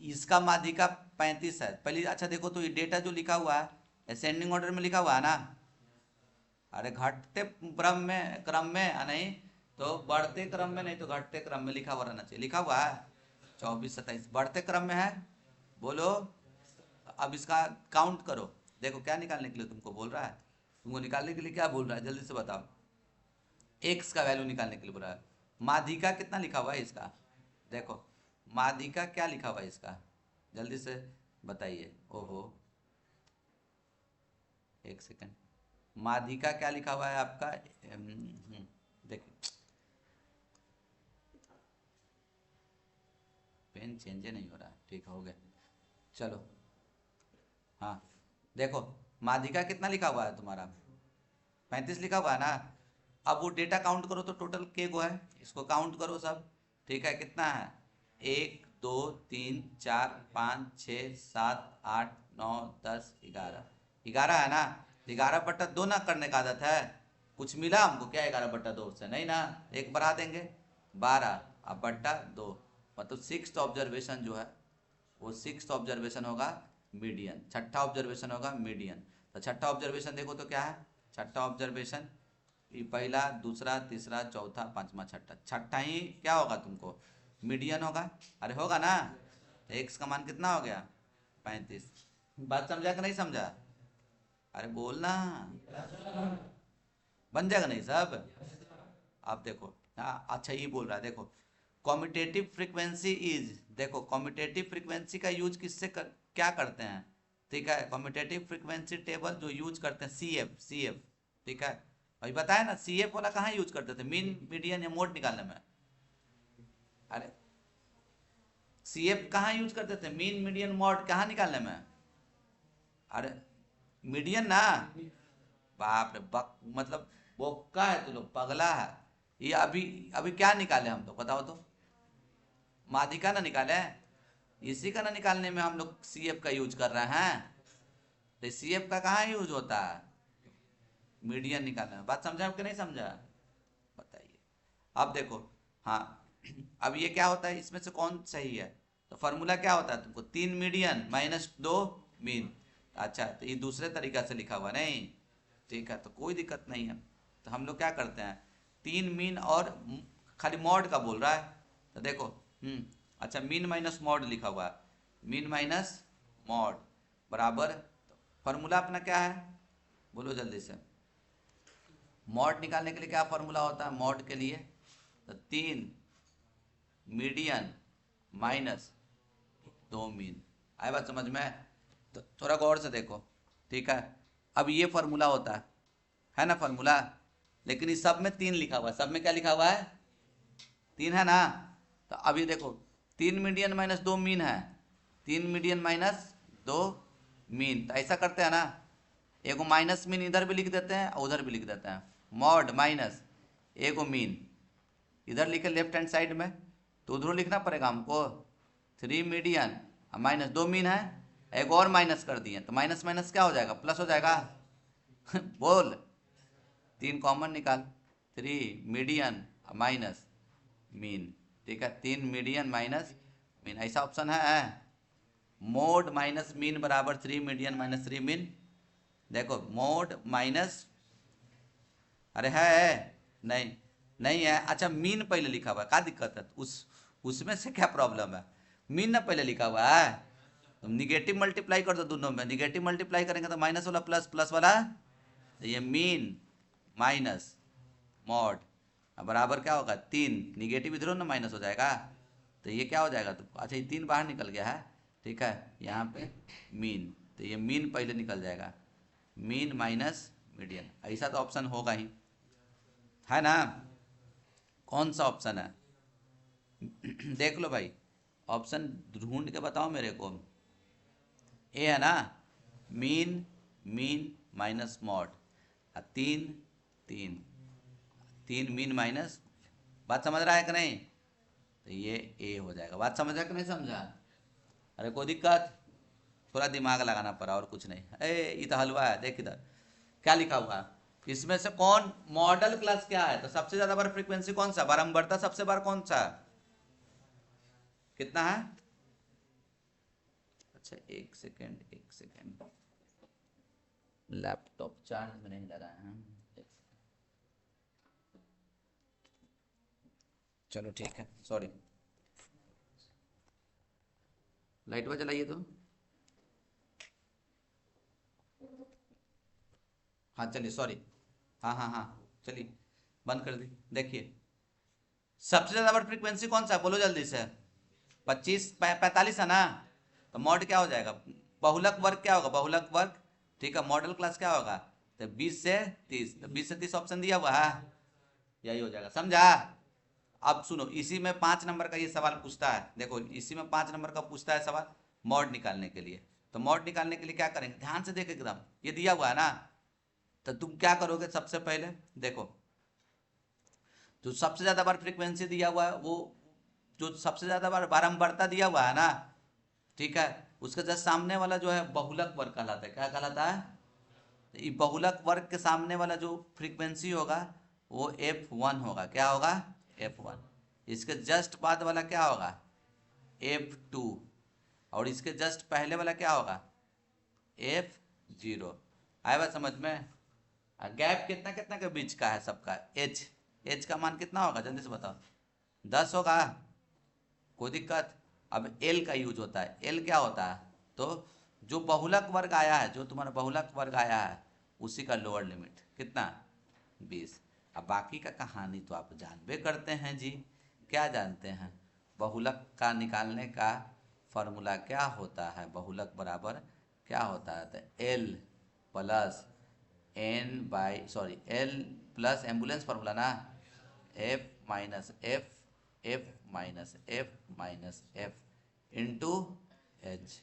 [SPEAKER 1] इसका माध्यिका 35 है पहले, अच्छा देखो तो ये डेटा जो लिखा हुआ है असेंडिंग ऑर्डर में लिखा हुआ है ना, अरे घटते क्रम में नहीं, तो बढ़ते क्रम में नहीं, तो घटते क्रम में लिखा हुआ रहना चाहिए, लिखा हुआ है 24 27, बढ़ते क्रम में है, बोलो। अब इसका काउंट करो, देखो क्या निकालने के लिए तुमको बोल रहा है, तुमको निकालने के लिए क्या बोल रहा है, जल्दी से बताओ, एक्स का वैल्यू निकालने के लिए बोल रहा है। माध्यिका कितना लिखा हुआ है इसका, देखो माध्यिका क्या लिखा हुआ है इसका, जल्दी से बताइए, ओहो एक सेकंड, माध्यिका क्या लिखा हुआ है आपका, देखिए पेन चेंज नहीं हो रहा, ठीक हो गया, चलो हाँ देखो माध्यिका कितना लिखा हुआ है तुम्हारा, 35 लिखा हुआ है ना। अब वो डेटा काउंट करो तो टोटल के गो है, इसको काउंट करो सब। ठीक है, कितना है, 1 2 3 4 5 6 7 8 9 10 11, 11 है ना। 11/2 ना करने का आदत है, कुछ मिला हमको क्या 11/2 से, नहीं ना, एक बढ़ा देंगे 12/2, मतलब 6th ऑब्जर्वेशन जो है वो 6th ऑब्जर्वेशन होगा मीडियन, छठा ऑब्जर्वेशन होगा मीडियन। तो छठा ऑब्जर्वेशन देखो तो क्या है, छठा ऑब्जर्वेशन ये पहला दूसरा तीसरा चौथा पांचवा छठा, छठा ही क्या होगा तुमको, मीडियन होगा। अरे होगा ना, तो एक्स का मान कितना हो गया 35। बात समझा कि नहीं समझा, अरे बोलना, बन जाएगा नहीं सब। आप देखो, हाँ अच्छा ये बोल रहा है, देखो कॉम्यूटेटिव फ्रीक्वेंसी इज, देखो कॉम्यूटेटिव फ्रीक्वेंसी का यूज क्या करते हैं, ठीक है, कॉम्यूटेटिव फ्रीक्वेंसी टेबल जो यूज करते हैं सी एफ, ठीक है, अभी बताया ना सी एफ वाला कहाँ यूज करते थे, मीन मीडियन या मोड निकालने में। अरे सी एफ कहाँ यूज करते थे, मीन मीडियन मोड कहाँ निकालने में, अरे मीडियन ना, बाप रे बक, मतलब बोका है तू लोग, पगला है। ये अभी अभी क्या निकाले हम लोग बताओ तो, माध्यिका ना निकाले, इसी का ना निकालने में हम लोग सी एफ का यूज कर रहे हैं। तो सी एफ का कहाँ यूज होता है, मीडियन निकालने में। बात समझा कि नहीं समझा, बताइए। अब देखो, हाँ अब ये क्या होता है, इसमें से कौन सही है, तो फॉर्मूला क्या होता है तुमको, 3 मीडियन माइनस 2 मीन। अच्छा तो ये दूसरे तरीका से लिखा हुआ नहीं, ठीक है, तो कोई दिक्कत नहीं है। तो हम लोग क्या करते हैं, 3 मीन और खाली मॉड का बोल रहा है, तो देखो अच्छा मीन माइनस मॉड लिखा हुआ है, मीन माइनस मॉड बराबर, फॉर्मूला अपना क्या है बोलो जल्दी से, मॉड निकालने के लिए क्या फॉर्मूला होता है मॉड के लिए, तो 3 मीडियन माइनस 2 मीन। आए बात समझ में, तो थोड़ा गौर से देखो, ठीक है। अब ये फॉर्मूला होता है ना फॉर्मूला, लेकिन इस सब में 3 लिखा हुआ है, सब में क्या लिखा हुआ है 3 है ना। तो अभी देखो 3 मीडियन माइनस 2 मीन है, 3 मीडियन माइनस 2 मीन, तो ऐसा करते हैं ना, एगो माइनस मीन इधर भी लिख देते हैं और उधर भी लिख देते हैं, मॉड माइनस एगो मीन इधर लिखे लेफ्ट हैंड साइड में, तो उधरों लिखना पड़ेगा हमको, 3 मीडियन माइनस 2 मीन है, एक और माइनस कर दिए तो माइनस माइनस क्या हो जाएगा प्लस हो जाएगा बोल, 3 कॉमन निकाल, 3 मीडियन माइनस मीन, ठीक है, 3 मीडियन माइनस मीन, ऐसा ऑप्शन है, मोड माइनस मीन बराबर 3 मीडियन माइनस 3 मीन। देखो मोड माइनस, अरे है नहीं, नहीं है, अच्छा मीन पहले लिखा हुआ है, क्या दिक्कत है उसमें से क्या प्रॉब्लम है, मीन ना पहले लिखा हुआ है, तुम निगेटिव मल्टीप्लाई कर दो दोनों में, निगेटिव मल्टीप्लाई करेंगे तो माइनस वाला प्लस, प्लस वाला, तो ये मीन माइनस मॉड बराबर क्या होगा 3, निगेटिव इधरों ना माइनस हो जाएगा, तो ये क्या हो जाएगा, तो अच्छा ये 3 बाहर निकल गया है, ठीक है, यहाँ पे मीन, तो ये मीन पहले निकल जाएगा, मीन माइनस मीडियन, ऐसा तो ऑप्शन होगा ही, है ना, कौन सा ऑप्शन है देख लो भाई, ऑप्शन ढूंढ के बताओ मेरे को, ए है ना, mean mean minus mod, 3 3 3 mean minus, बात समझ रहा है कि नहीं, तो ये ए हो जाएगा, बात समझा कि नहीं समझा, अरे कोई दिक्कत, थोड़ा दिमाग लगाना पड़ा और कुछ नहीं, ये तो हलवा है, देख इधर क्या लिखा हुआ है, इसमें से कौन मॉडल क्लास क्या है, तो सबसे ज्यादा बार फ्रीक्वेंसी कौन सा, बारंबारता सबसे बार कौन सा, कितना है, अच्छा एक सेकेंड लैपटॉप चार्ज में नहीं लगा है, चलो ठीक है, सॉरी, लाइट वह जलाइए तो, हाँ चलिए सॉरी, हाँ चलिए बंद कर दी। देखिए सबसे ज्यादा बार फ्रीक्वेंसी कौन सा है बोलो जल्दी से, 45 है ना, तो मॉड क्या हो जाएगा, बहुलक वर्ग क्या होगा, बहुलक वर्ग, ठीक है, मॉडल क्लास क्या होगा, तो 20 से 30, तो 20 से 30 ऑप्शन दिया हुआ है, यही हो जाएगा, समझा। अब सुनो, इसी में 5 नंबर का ये सवाल पूछता है, देखो इसी में 5 नंबर का पूछता है सवाल, मॉड निकालने के लिए, तो मॉड निकालने के लिए क्या करेंगे, ध्यान से देख एकदम, ये दिया हुआ है ना, तो तुम क्या करोगे, सबसे पहले देखो जो सबसे ज्यादा बार फ्रीक्वेंसी दिया हुआ है, वो जो सबसे ज्यादा बार बारंबारता दिया हुआ है ना, ठीक है, उसके जस्ट सामने वाला जो है बहुलक वर्ग कहलाता है। क्या कहलाता है, तो ये बहुलक वर्ग के सामने वाला जो फ्रीक्वेंसी होगा वो F1 होगा। क्या होगा, F1। इसके जस्ट बाद वाला क्या होगा, F2। और इसके जस्ट पहले वाला क्या होगा, F0। आया बात समझ में। गैप कितना कितना के बीच का है सबका, एच का मान कितना होगा, जल्दी से बताओ, 10 होगा, कोई दिक्कत। अब एल का यूज होता है, एल क्या होता है, तो जो बहुलक वर्ग आया है, जो तुम्हारा बहुलक वर्ग आया है उसी का लोअर लिमिट कितना, 20। अब बाकी का कहानी तो आप जानबे करते हैं जी, क्या जानते हैं, बहुलक का निकालने का फॉर्मूला क्या होता है, बहुलक बराबर क्या होता है, तो L plus L plus ambulance formula ना, F minus F into H.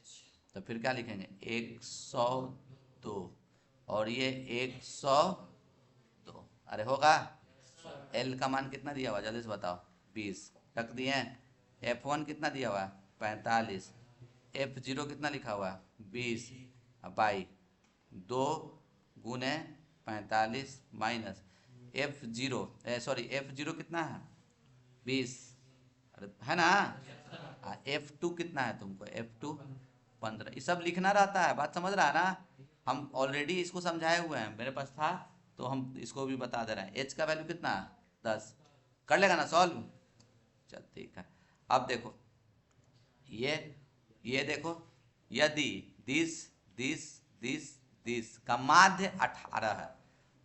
[SPEAKER 1] तो फिर क्या लिखेंगे, 102 और ये 102। अरे होगा, एल का मान कितना दिया हुआ जल्दी से बताओ, 20 रख दिए हैं। F1 कितना दिया हुआ, 45। F0 कितना लिखा हुआ, 20। अब बाई 2 गुने 45 माइनस F0 कितना है, 20, अरे है ना। F2 कितना है तुमको, F2 15। ये सब लिखना रहता है, बात समझ रहा है ना। हम ऑलरेडी इसको समझाए हुए हैं, मेरे पास था तो हम इसको भी बता दे रहे हैं। एच का वैल्यू कितना, 10। कर लेगा ना सॉल्व, चल ठीक है। अब देखो ये देखो, यदि दिस दिस दिस दिस का माध्य 18 है,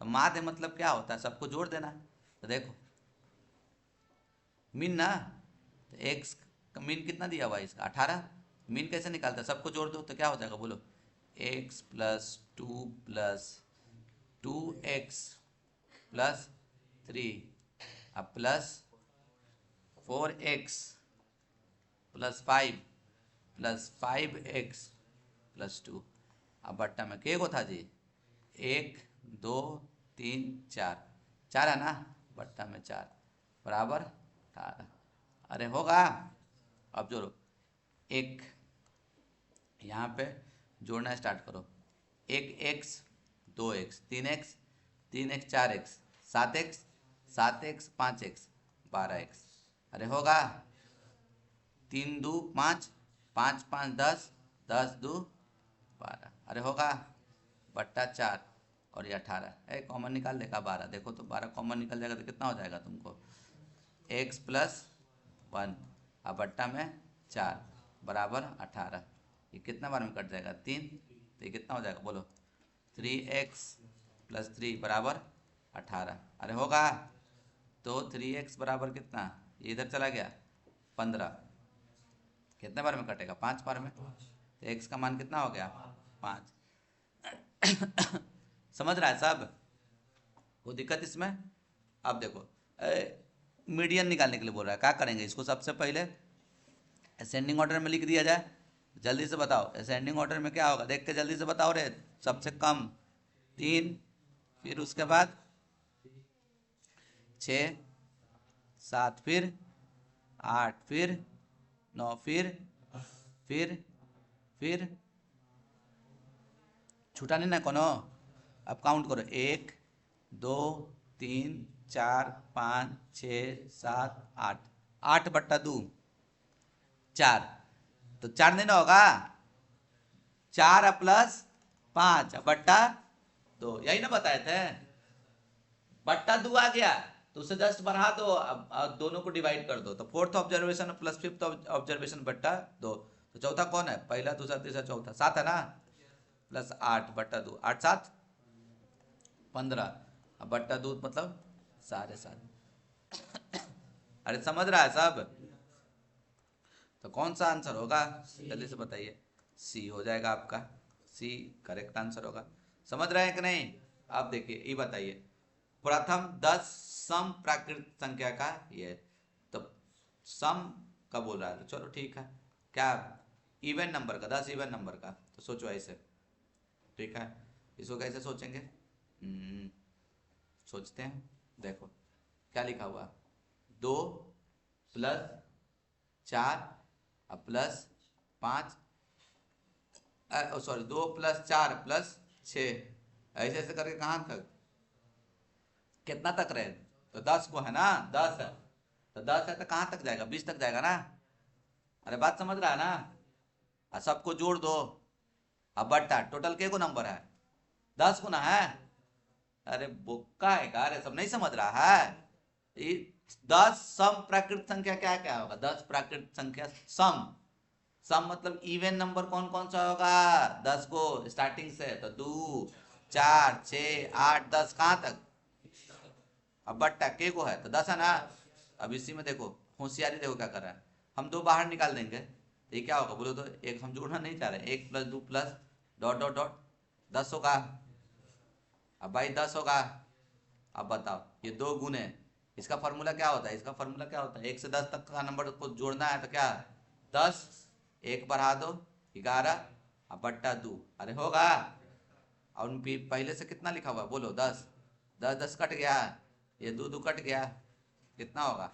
[SPEAKER 1] तो माध्य मतलब क्या होता है, सबको जोड़ देना। तो देखो मीन ना, तो एक्स का मीन कितना दिया हुआ है इसका, 18। मीन कैसे निकालता है, सबको जोड़ दो तो क्या हो जाएगा बोलो, x plus 2 plus 2x plus 3 अब plus 4x plus 5 plus 5x plus 2। अब बट्टा में के को था जी, 1 2 3 4, 4 है ना, बट्टा में 4 बराबर 18। अरे होगा। अब जोड़ो, एक यहाँ पे जोड़ना स्टार्ट करो, 1x 2x 3x 3x 4x 7x 7x 5x 12x। अरे होगा, 3 2 5 5 5 10 10 2 12। अरे होगा, बट्टा 4 और ये 18 कॉमन निकाल देगा 12। देखो तो 12 कॉमन निकल जाएगा तो कितना हो जाएगा तुमको, x प्लस 1 अब बट्टा में 4 बराबर 18। ये कितना बार में कट जाएगा, 3। तो ये कितना हो जाएगा बोलो, 3x प्लस 3 बराबर 18। अरे होगा, तो 3x बराबर कितना, ये इधर चला गया 15। कितने बार में कटेगा, 5 बार में। तो x का मान कितना हो गया, 5। समझ रहा है सब, कोई दिक्कत इसमें। अब देखो मीडियन निकालने के लिए बोल रहा है, क्या करेंगे इसको, सबसे पहले असेंडिंग ऑर्डर में लिख दिया जाए। जल्दी से बताओ असेंडिंग ऑर्डर में क्या होगा, देख के जल्दी से बताओ रे। सबसे कम 3, फिर उसके बाद 6 7, फिर 8, फिर 9, फिर छूटा नहीं ना कोनो। अब काउंट करो, 1 2 3 4 5 6 7 8, 8 बट्टा 2 4, तो 4 नहीं ना होगा, 4 प्लस 5 बट्टा 2, यही ना बताए थे। बट्टा 2 आ गया तो उसे जस्ट बढ़ा दो, अब दोनों को डिवाइड कर दो, तो fourth observation plus fifth observation बट्टा 2। तो चौथा कौन है, पहला दूसरा तीसरा चौथा 7 है ना, प्लस 8 बट्टा 2, 8 7 15 अब बट्टा 2 मतलब 7.5। अरे समझ रहा है सब, तो कौन सा आंसर होगा जल्दी से बताइए, सी हो जाएगा आपका, सी करेक्ट आंसर होगा। समझ रहे हैं कि नहीं। अब देखिए ये बताइए, प्रथम 10 सम प्राकृत संख्या का ये, तो सम का बोल रहा है, तो चलो ठीक है, क्या इवन नंबर का, 10 इवन नंबर का, तो तो सोचो ऐसे, ठीक है। इसको कैसे सोचेंगे? सोचते हैं। देखो क्या लिखा हुआ, 2 plus 4 plus 5, sorry 2 plus 4 plus 6, ऐसे ऐसे करके कहाँ तक, कितना तक रहे? तो 10 को है ना, 10 है तो 10 है तो कहाँ तक जाएगा? 20 तक जाएगा ना। अरे बात समझ रहा है ना? सबको जोड़ दो, अब बट्टा टोटल के को नंबर है? 10 को ना है। अरे बोका है का? अरे सब नहीं समझ रहा है? ये 10 सम प्राकृत संख्या क्या क्या होगा? 10 प्राकृत संख्या सम, सम मतलब इवन नंबर कौन कौन सा होगा? 10 को स्टार्टिंग से, तो 2 4 6 8 10 कहाँ तक? अब बट्टा के को है तो 10 है ना। अब इसी में देखो होशियारी, देखो क्या कर रहा है, हम 2 बाहर निकाल देंगे तो ये क्या होगा बोलो तो? एक हम जोड़ना नहीं चाह रहे, 1 plus 2 plus dot dot dot 10 होगा। अब भाई 10 होगा। अब बताओ ये 2 गुने, इसका फॉर्मूला क्या होता है? इसका फॉर्मूला क्या होता है? 1 से 10 तक का नंबर को जोड़ना है तो क्या, 10 1 बढ़ा दो 11, अब बट्टा 2, अरे होगा। और पहले से कितना लिखा हुआ बोलो? 10 10 10 कट गया, ये 2 2 कट गया, कितना होगा?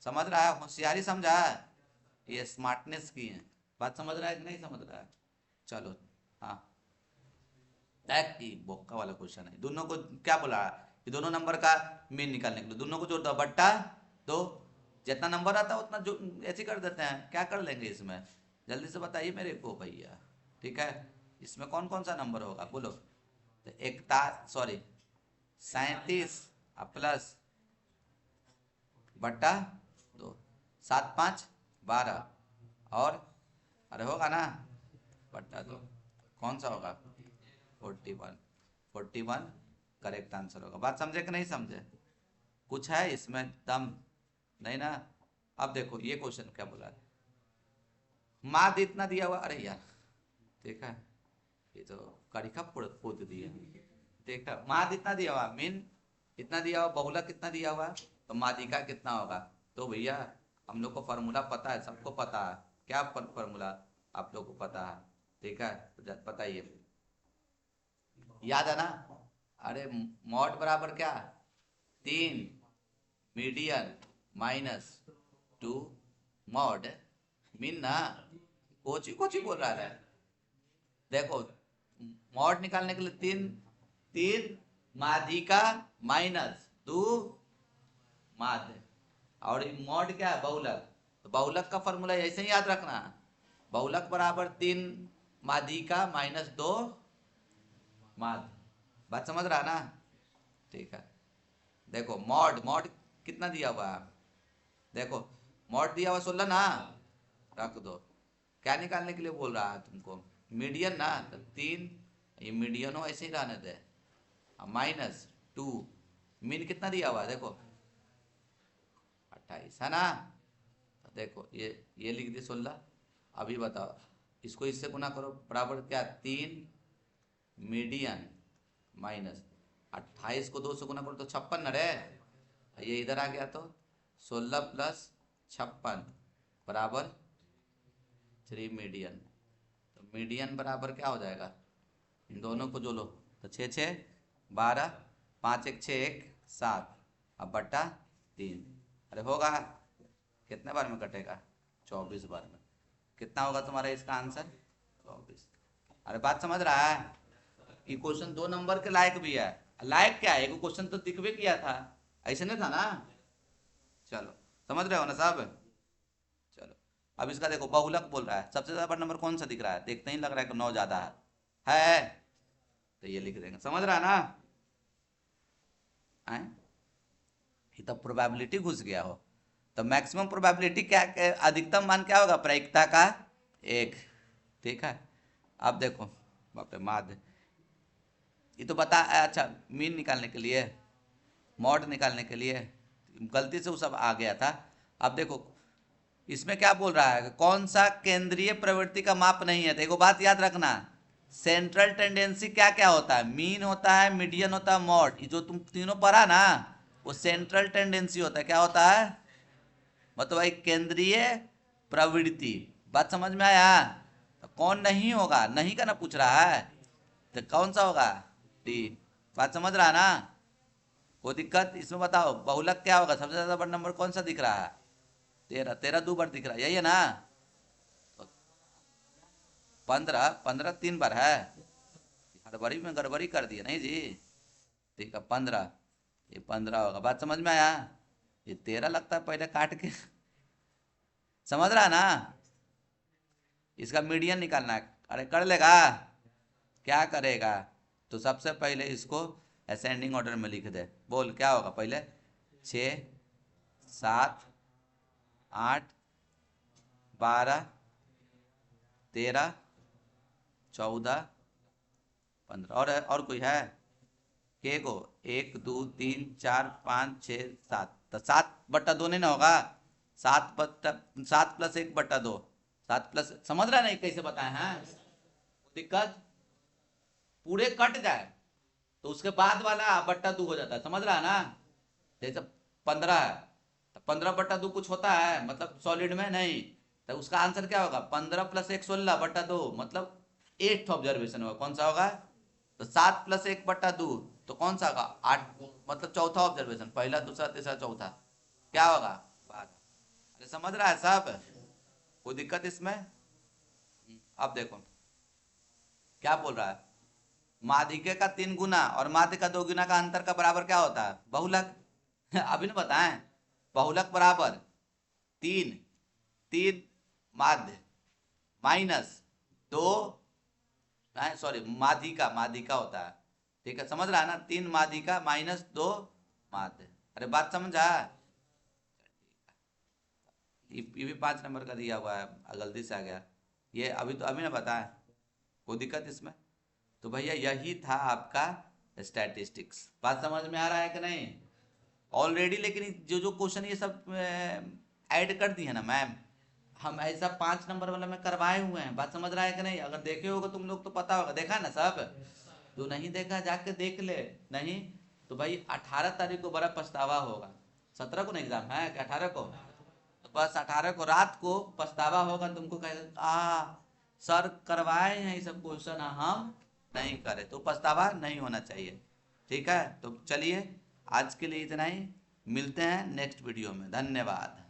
[SPEAKER 1] समझ रहा है? होशियारी समझा? ये स्मार्टनेस की है बात, समझ रहा है कि नहीं समझ रहा है? चलो हाँ, टैग की बोक्का वाला क्वेश्चन है। दोनों को क्या बोला कि दोनों नंबर का मीन निकालने के लिए दोनों को जोड़ दो, बट्टा 2, जितना नंबर आता है उतना जो ऐसे कर देते हैं। क्या कर लेंगे इसमें, जल्दी से बताइए मेरे को भैया, ठीक है। इसमें कौन कौन सा नंबर होगा बोलो? तो 37 प्लस बट्टा 2, 7 5 12, और अरे होगा ना बट्टा 2, कौन सा होगा? 41, 41 करेक्ट आंसर होगा। बात समझे कि नहीं समझे? कुछ है इसमें दम नहीं ना? अब देखो ये क्वेश्चन क्या बोला है, माद इतना दिया हुआ, अरे यार देखा ये तो कड़िका पोत दिया, देखा माद इतना दिया हुआ, मीन इतना दिया हुआ, बहुलक कितना दिया हुआ, तो मादिका कितना होगा? तो भैया हम लोग को फॉर्मूला पता है, सबको पता है। क्या फॉर्मूला आप लोग को पता है? ठीक है तो बताइए, याद है ना? अरे मॉड बराबर क्या, 3 मीडियन माइनस 2 मॉड मीन ना। कोची कोची बोल रहा है? देखो मॉड निकालने के लिए 3 माध्यिका माइनस 2 माध्य, और मॉड क्या है? बहुलक। तो बहुलक का फॉर्मूला ऐसे ही याद रखना, बहुलक बराबर 3 माध्यिका माइनस 2 माध्य। बात समझ रहा ना? ठीक है। देखो मॉड, मॉड कितना दिया हुआ है? देखो मॉड दिया हुआ 16 ना, रख दो। क्या निकालने के लिए बोल रहा है तुमको? मीडियन ना, तो 3, ये मीडियन हो ऐसे ही रहने दे, माइनस 2, मीन कितना दिया हुआ है देखो 28 है ना। तो देखो ये लिख दी 16। अभी बताओ इसको इससे गुना करो, बराबर क्या, 3 मीडियन माइनस 28 को 2 से गुना करो तो 56 न रे, ये इधर आ गया तो 16 प्लस 56 बराबर 3 मीडियन। तो मीडियन बराबर क्या हो जाएगा, इन दोनों को जोड़ो तो 6 6 12, 5 1 6 1 7, अब बट्टा 3, अरे होगा कितने बार में कटेगा? 24 बार में। कितना होगा तुम्हारा इसका आंसर? 24। अरे बात समझ रहा है? ये क्वेश्चन 2 नंबर के लायक भी है। लायक क्या है, एक क्वेश्चन तो दिखवे किया था, ऐसे नहीं था ना? चलो समझ रहे हो ना साहब? चलो अब इसका देखो बहुलक बोल रहा है, सबसे ज्यादा नंबर कौन सा दिख रहा है? देखते ही लग रहा है कि 9 ज्यादा है तो ये लिख देंगे, समझ रहा है ना? आए? ये तो प्रोबेबिलिटी घुस गया हो, तो मैक्सिमम प्रोबेबिलिटी क्या, अधिकतम मान क्या होगा प्रायिकता का? 1, ठीक है। अब देखो बाप रे माध्य, ये तो बता, अच्छा मीन निकालने के लिए, मॉड निकालने के लिए गलती से वो सब आ गया था। अब देखो इसमें क्या बोल रहा है, कौन सा केंद्रीय प्रवृत्ति का माप नहीं है? देखो बात याद रखना, सेंट्रल टेंडेंसी क्या क्या होता है? मीन होता है, मीडियन होता है, मॉड। जो तुम तीनों पढ़ा ना वो सेंट्रल टेंडेंसी होता है। क्या होता है? मतलब भाई केंद्रीय प्रवृत्ति। बात समझ में आया? तो कौन नहीं होगा, नहीं का ना पूछ रहा है, तो कौन सा होगा? डी। बात समझ रहा है ना? कोई दिक्कत इसमें? बताओ बहुलक क्या होगा, सबसे ज्यादा बड़ा नंबर कौन सा दिख रहा है? 13, 13 दो बार दिख रहा है, यही है ना? 15, 15 3 बार है, हड़बड़ी में गड़बड़ी कर दिया नहीं जी। ठीक है 15, ये 15 होगा। बात समझ में आया? ये 13 लगता है पहले काट के समझ रहा है ना? इसका मीडियन निकालना है। अरे कर लेगा, क्या करेगा? तो सबसे पहले इसको असेंडिंग ऑर्डर में लिख दे। बोल क्या होगा पहले? 6 7 8 12 13 14 15। और कोई है? के को 1 2 3 4 5 6 7, तो 7/2 नहीं ना होगा? 7 प्लस 1/2, 7 प्लस, समझ रहा नहीं कैसे बताए हैं? दिक्कत पूरे कट जाए तो उसके बाद वाला बट्टा 2 हो जाता है, समझ रहा है ना? जैसे 15 है तो 15/2 कुछ होता है मतलब सॉलिड में नहीं, तो उसका आंसर क्या होगा? 15 प्लस 1 16/2, मतलब 8th ऑब्जर्वेशन होगा। कौन सा होगा? तो 7 प्लस 1/2 तो कौन सा होगा? 8, मतलब चौथा ऑब्जर्वेशन, पहला दूसरा तीसरा चौथा, क्या होगा? 12। अरे समझ रहा है साहब? कोई दिक्कत इसमें? अब देखो क्या बोल रहा है, माध्यिके का 3 गुना और माध्य का 2 गुना का अंतर का बराबर क्या होता है? बहुलक। अभी ना बताएं, बहुलक बराबर 3, 3 माध्य माइनस 2, सॉरी माध्यिका, माध्यिका होता है। ठीक है समझ रहा है ना? 3 माध्यिका माइनस 2 माध्य। अरे बात समझा? ये भी 5 नंबर का दिया हुआ है, गलती से आ गया ये, अभी ना बताएं, कोई दिक्कत इसमें? तो भैया यही था आपका स्टैटिस्टिक्स। बात समझ में आ रहा है कि नहीं ऑलरेडी? लेकिन जो जो क्वेश्चन ये सब ऐड कर दिए ना मैम, हम ऐसा 5 नंबर वाला में करवाए हुए हैं। बात समझ रहा है कि नहीं? अगर देखे होगा तुम लोग तो पता होगा, देखा ना सब? जो नहीं देखा जाके देख ले। नहीं तो भाई 18 तारीख को बड़ा पछतावा होगा। 17 को ना एग्जाम है कि 18 को? तो बस 18 को रात को पछतावा होगा तुमको, कहेगा सर करवाए हैं ये सब क्वेश्चन, हम नहीं करे, तो पछतावा नहीं होना चाहिए। ठीक है तो चलिए आज के लिए इतना ही, मिलते हैं नेक्स्ट वीडियो में। धन्यवाद।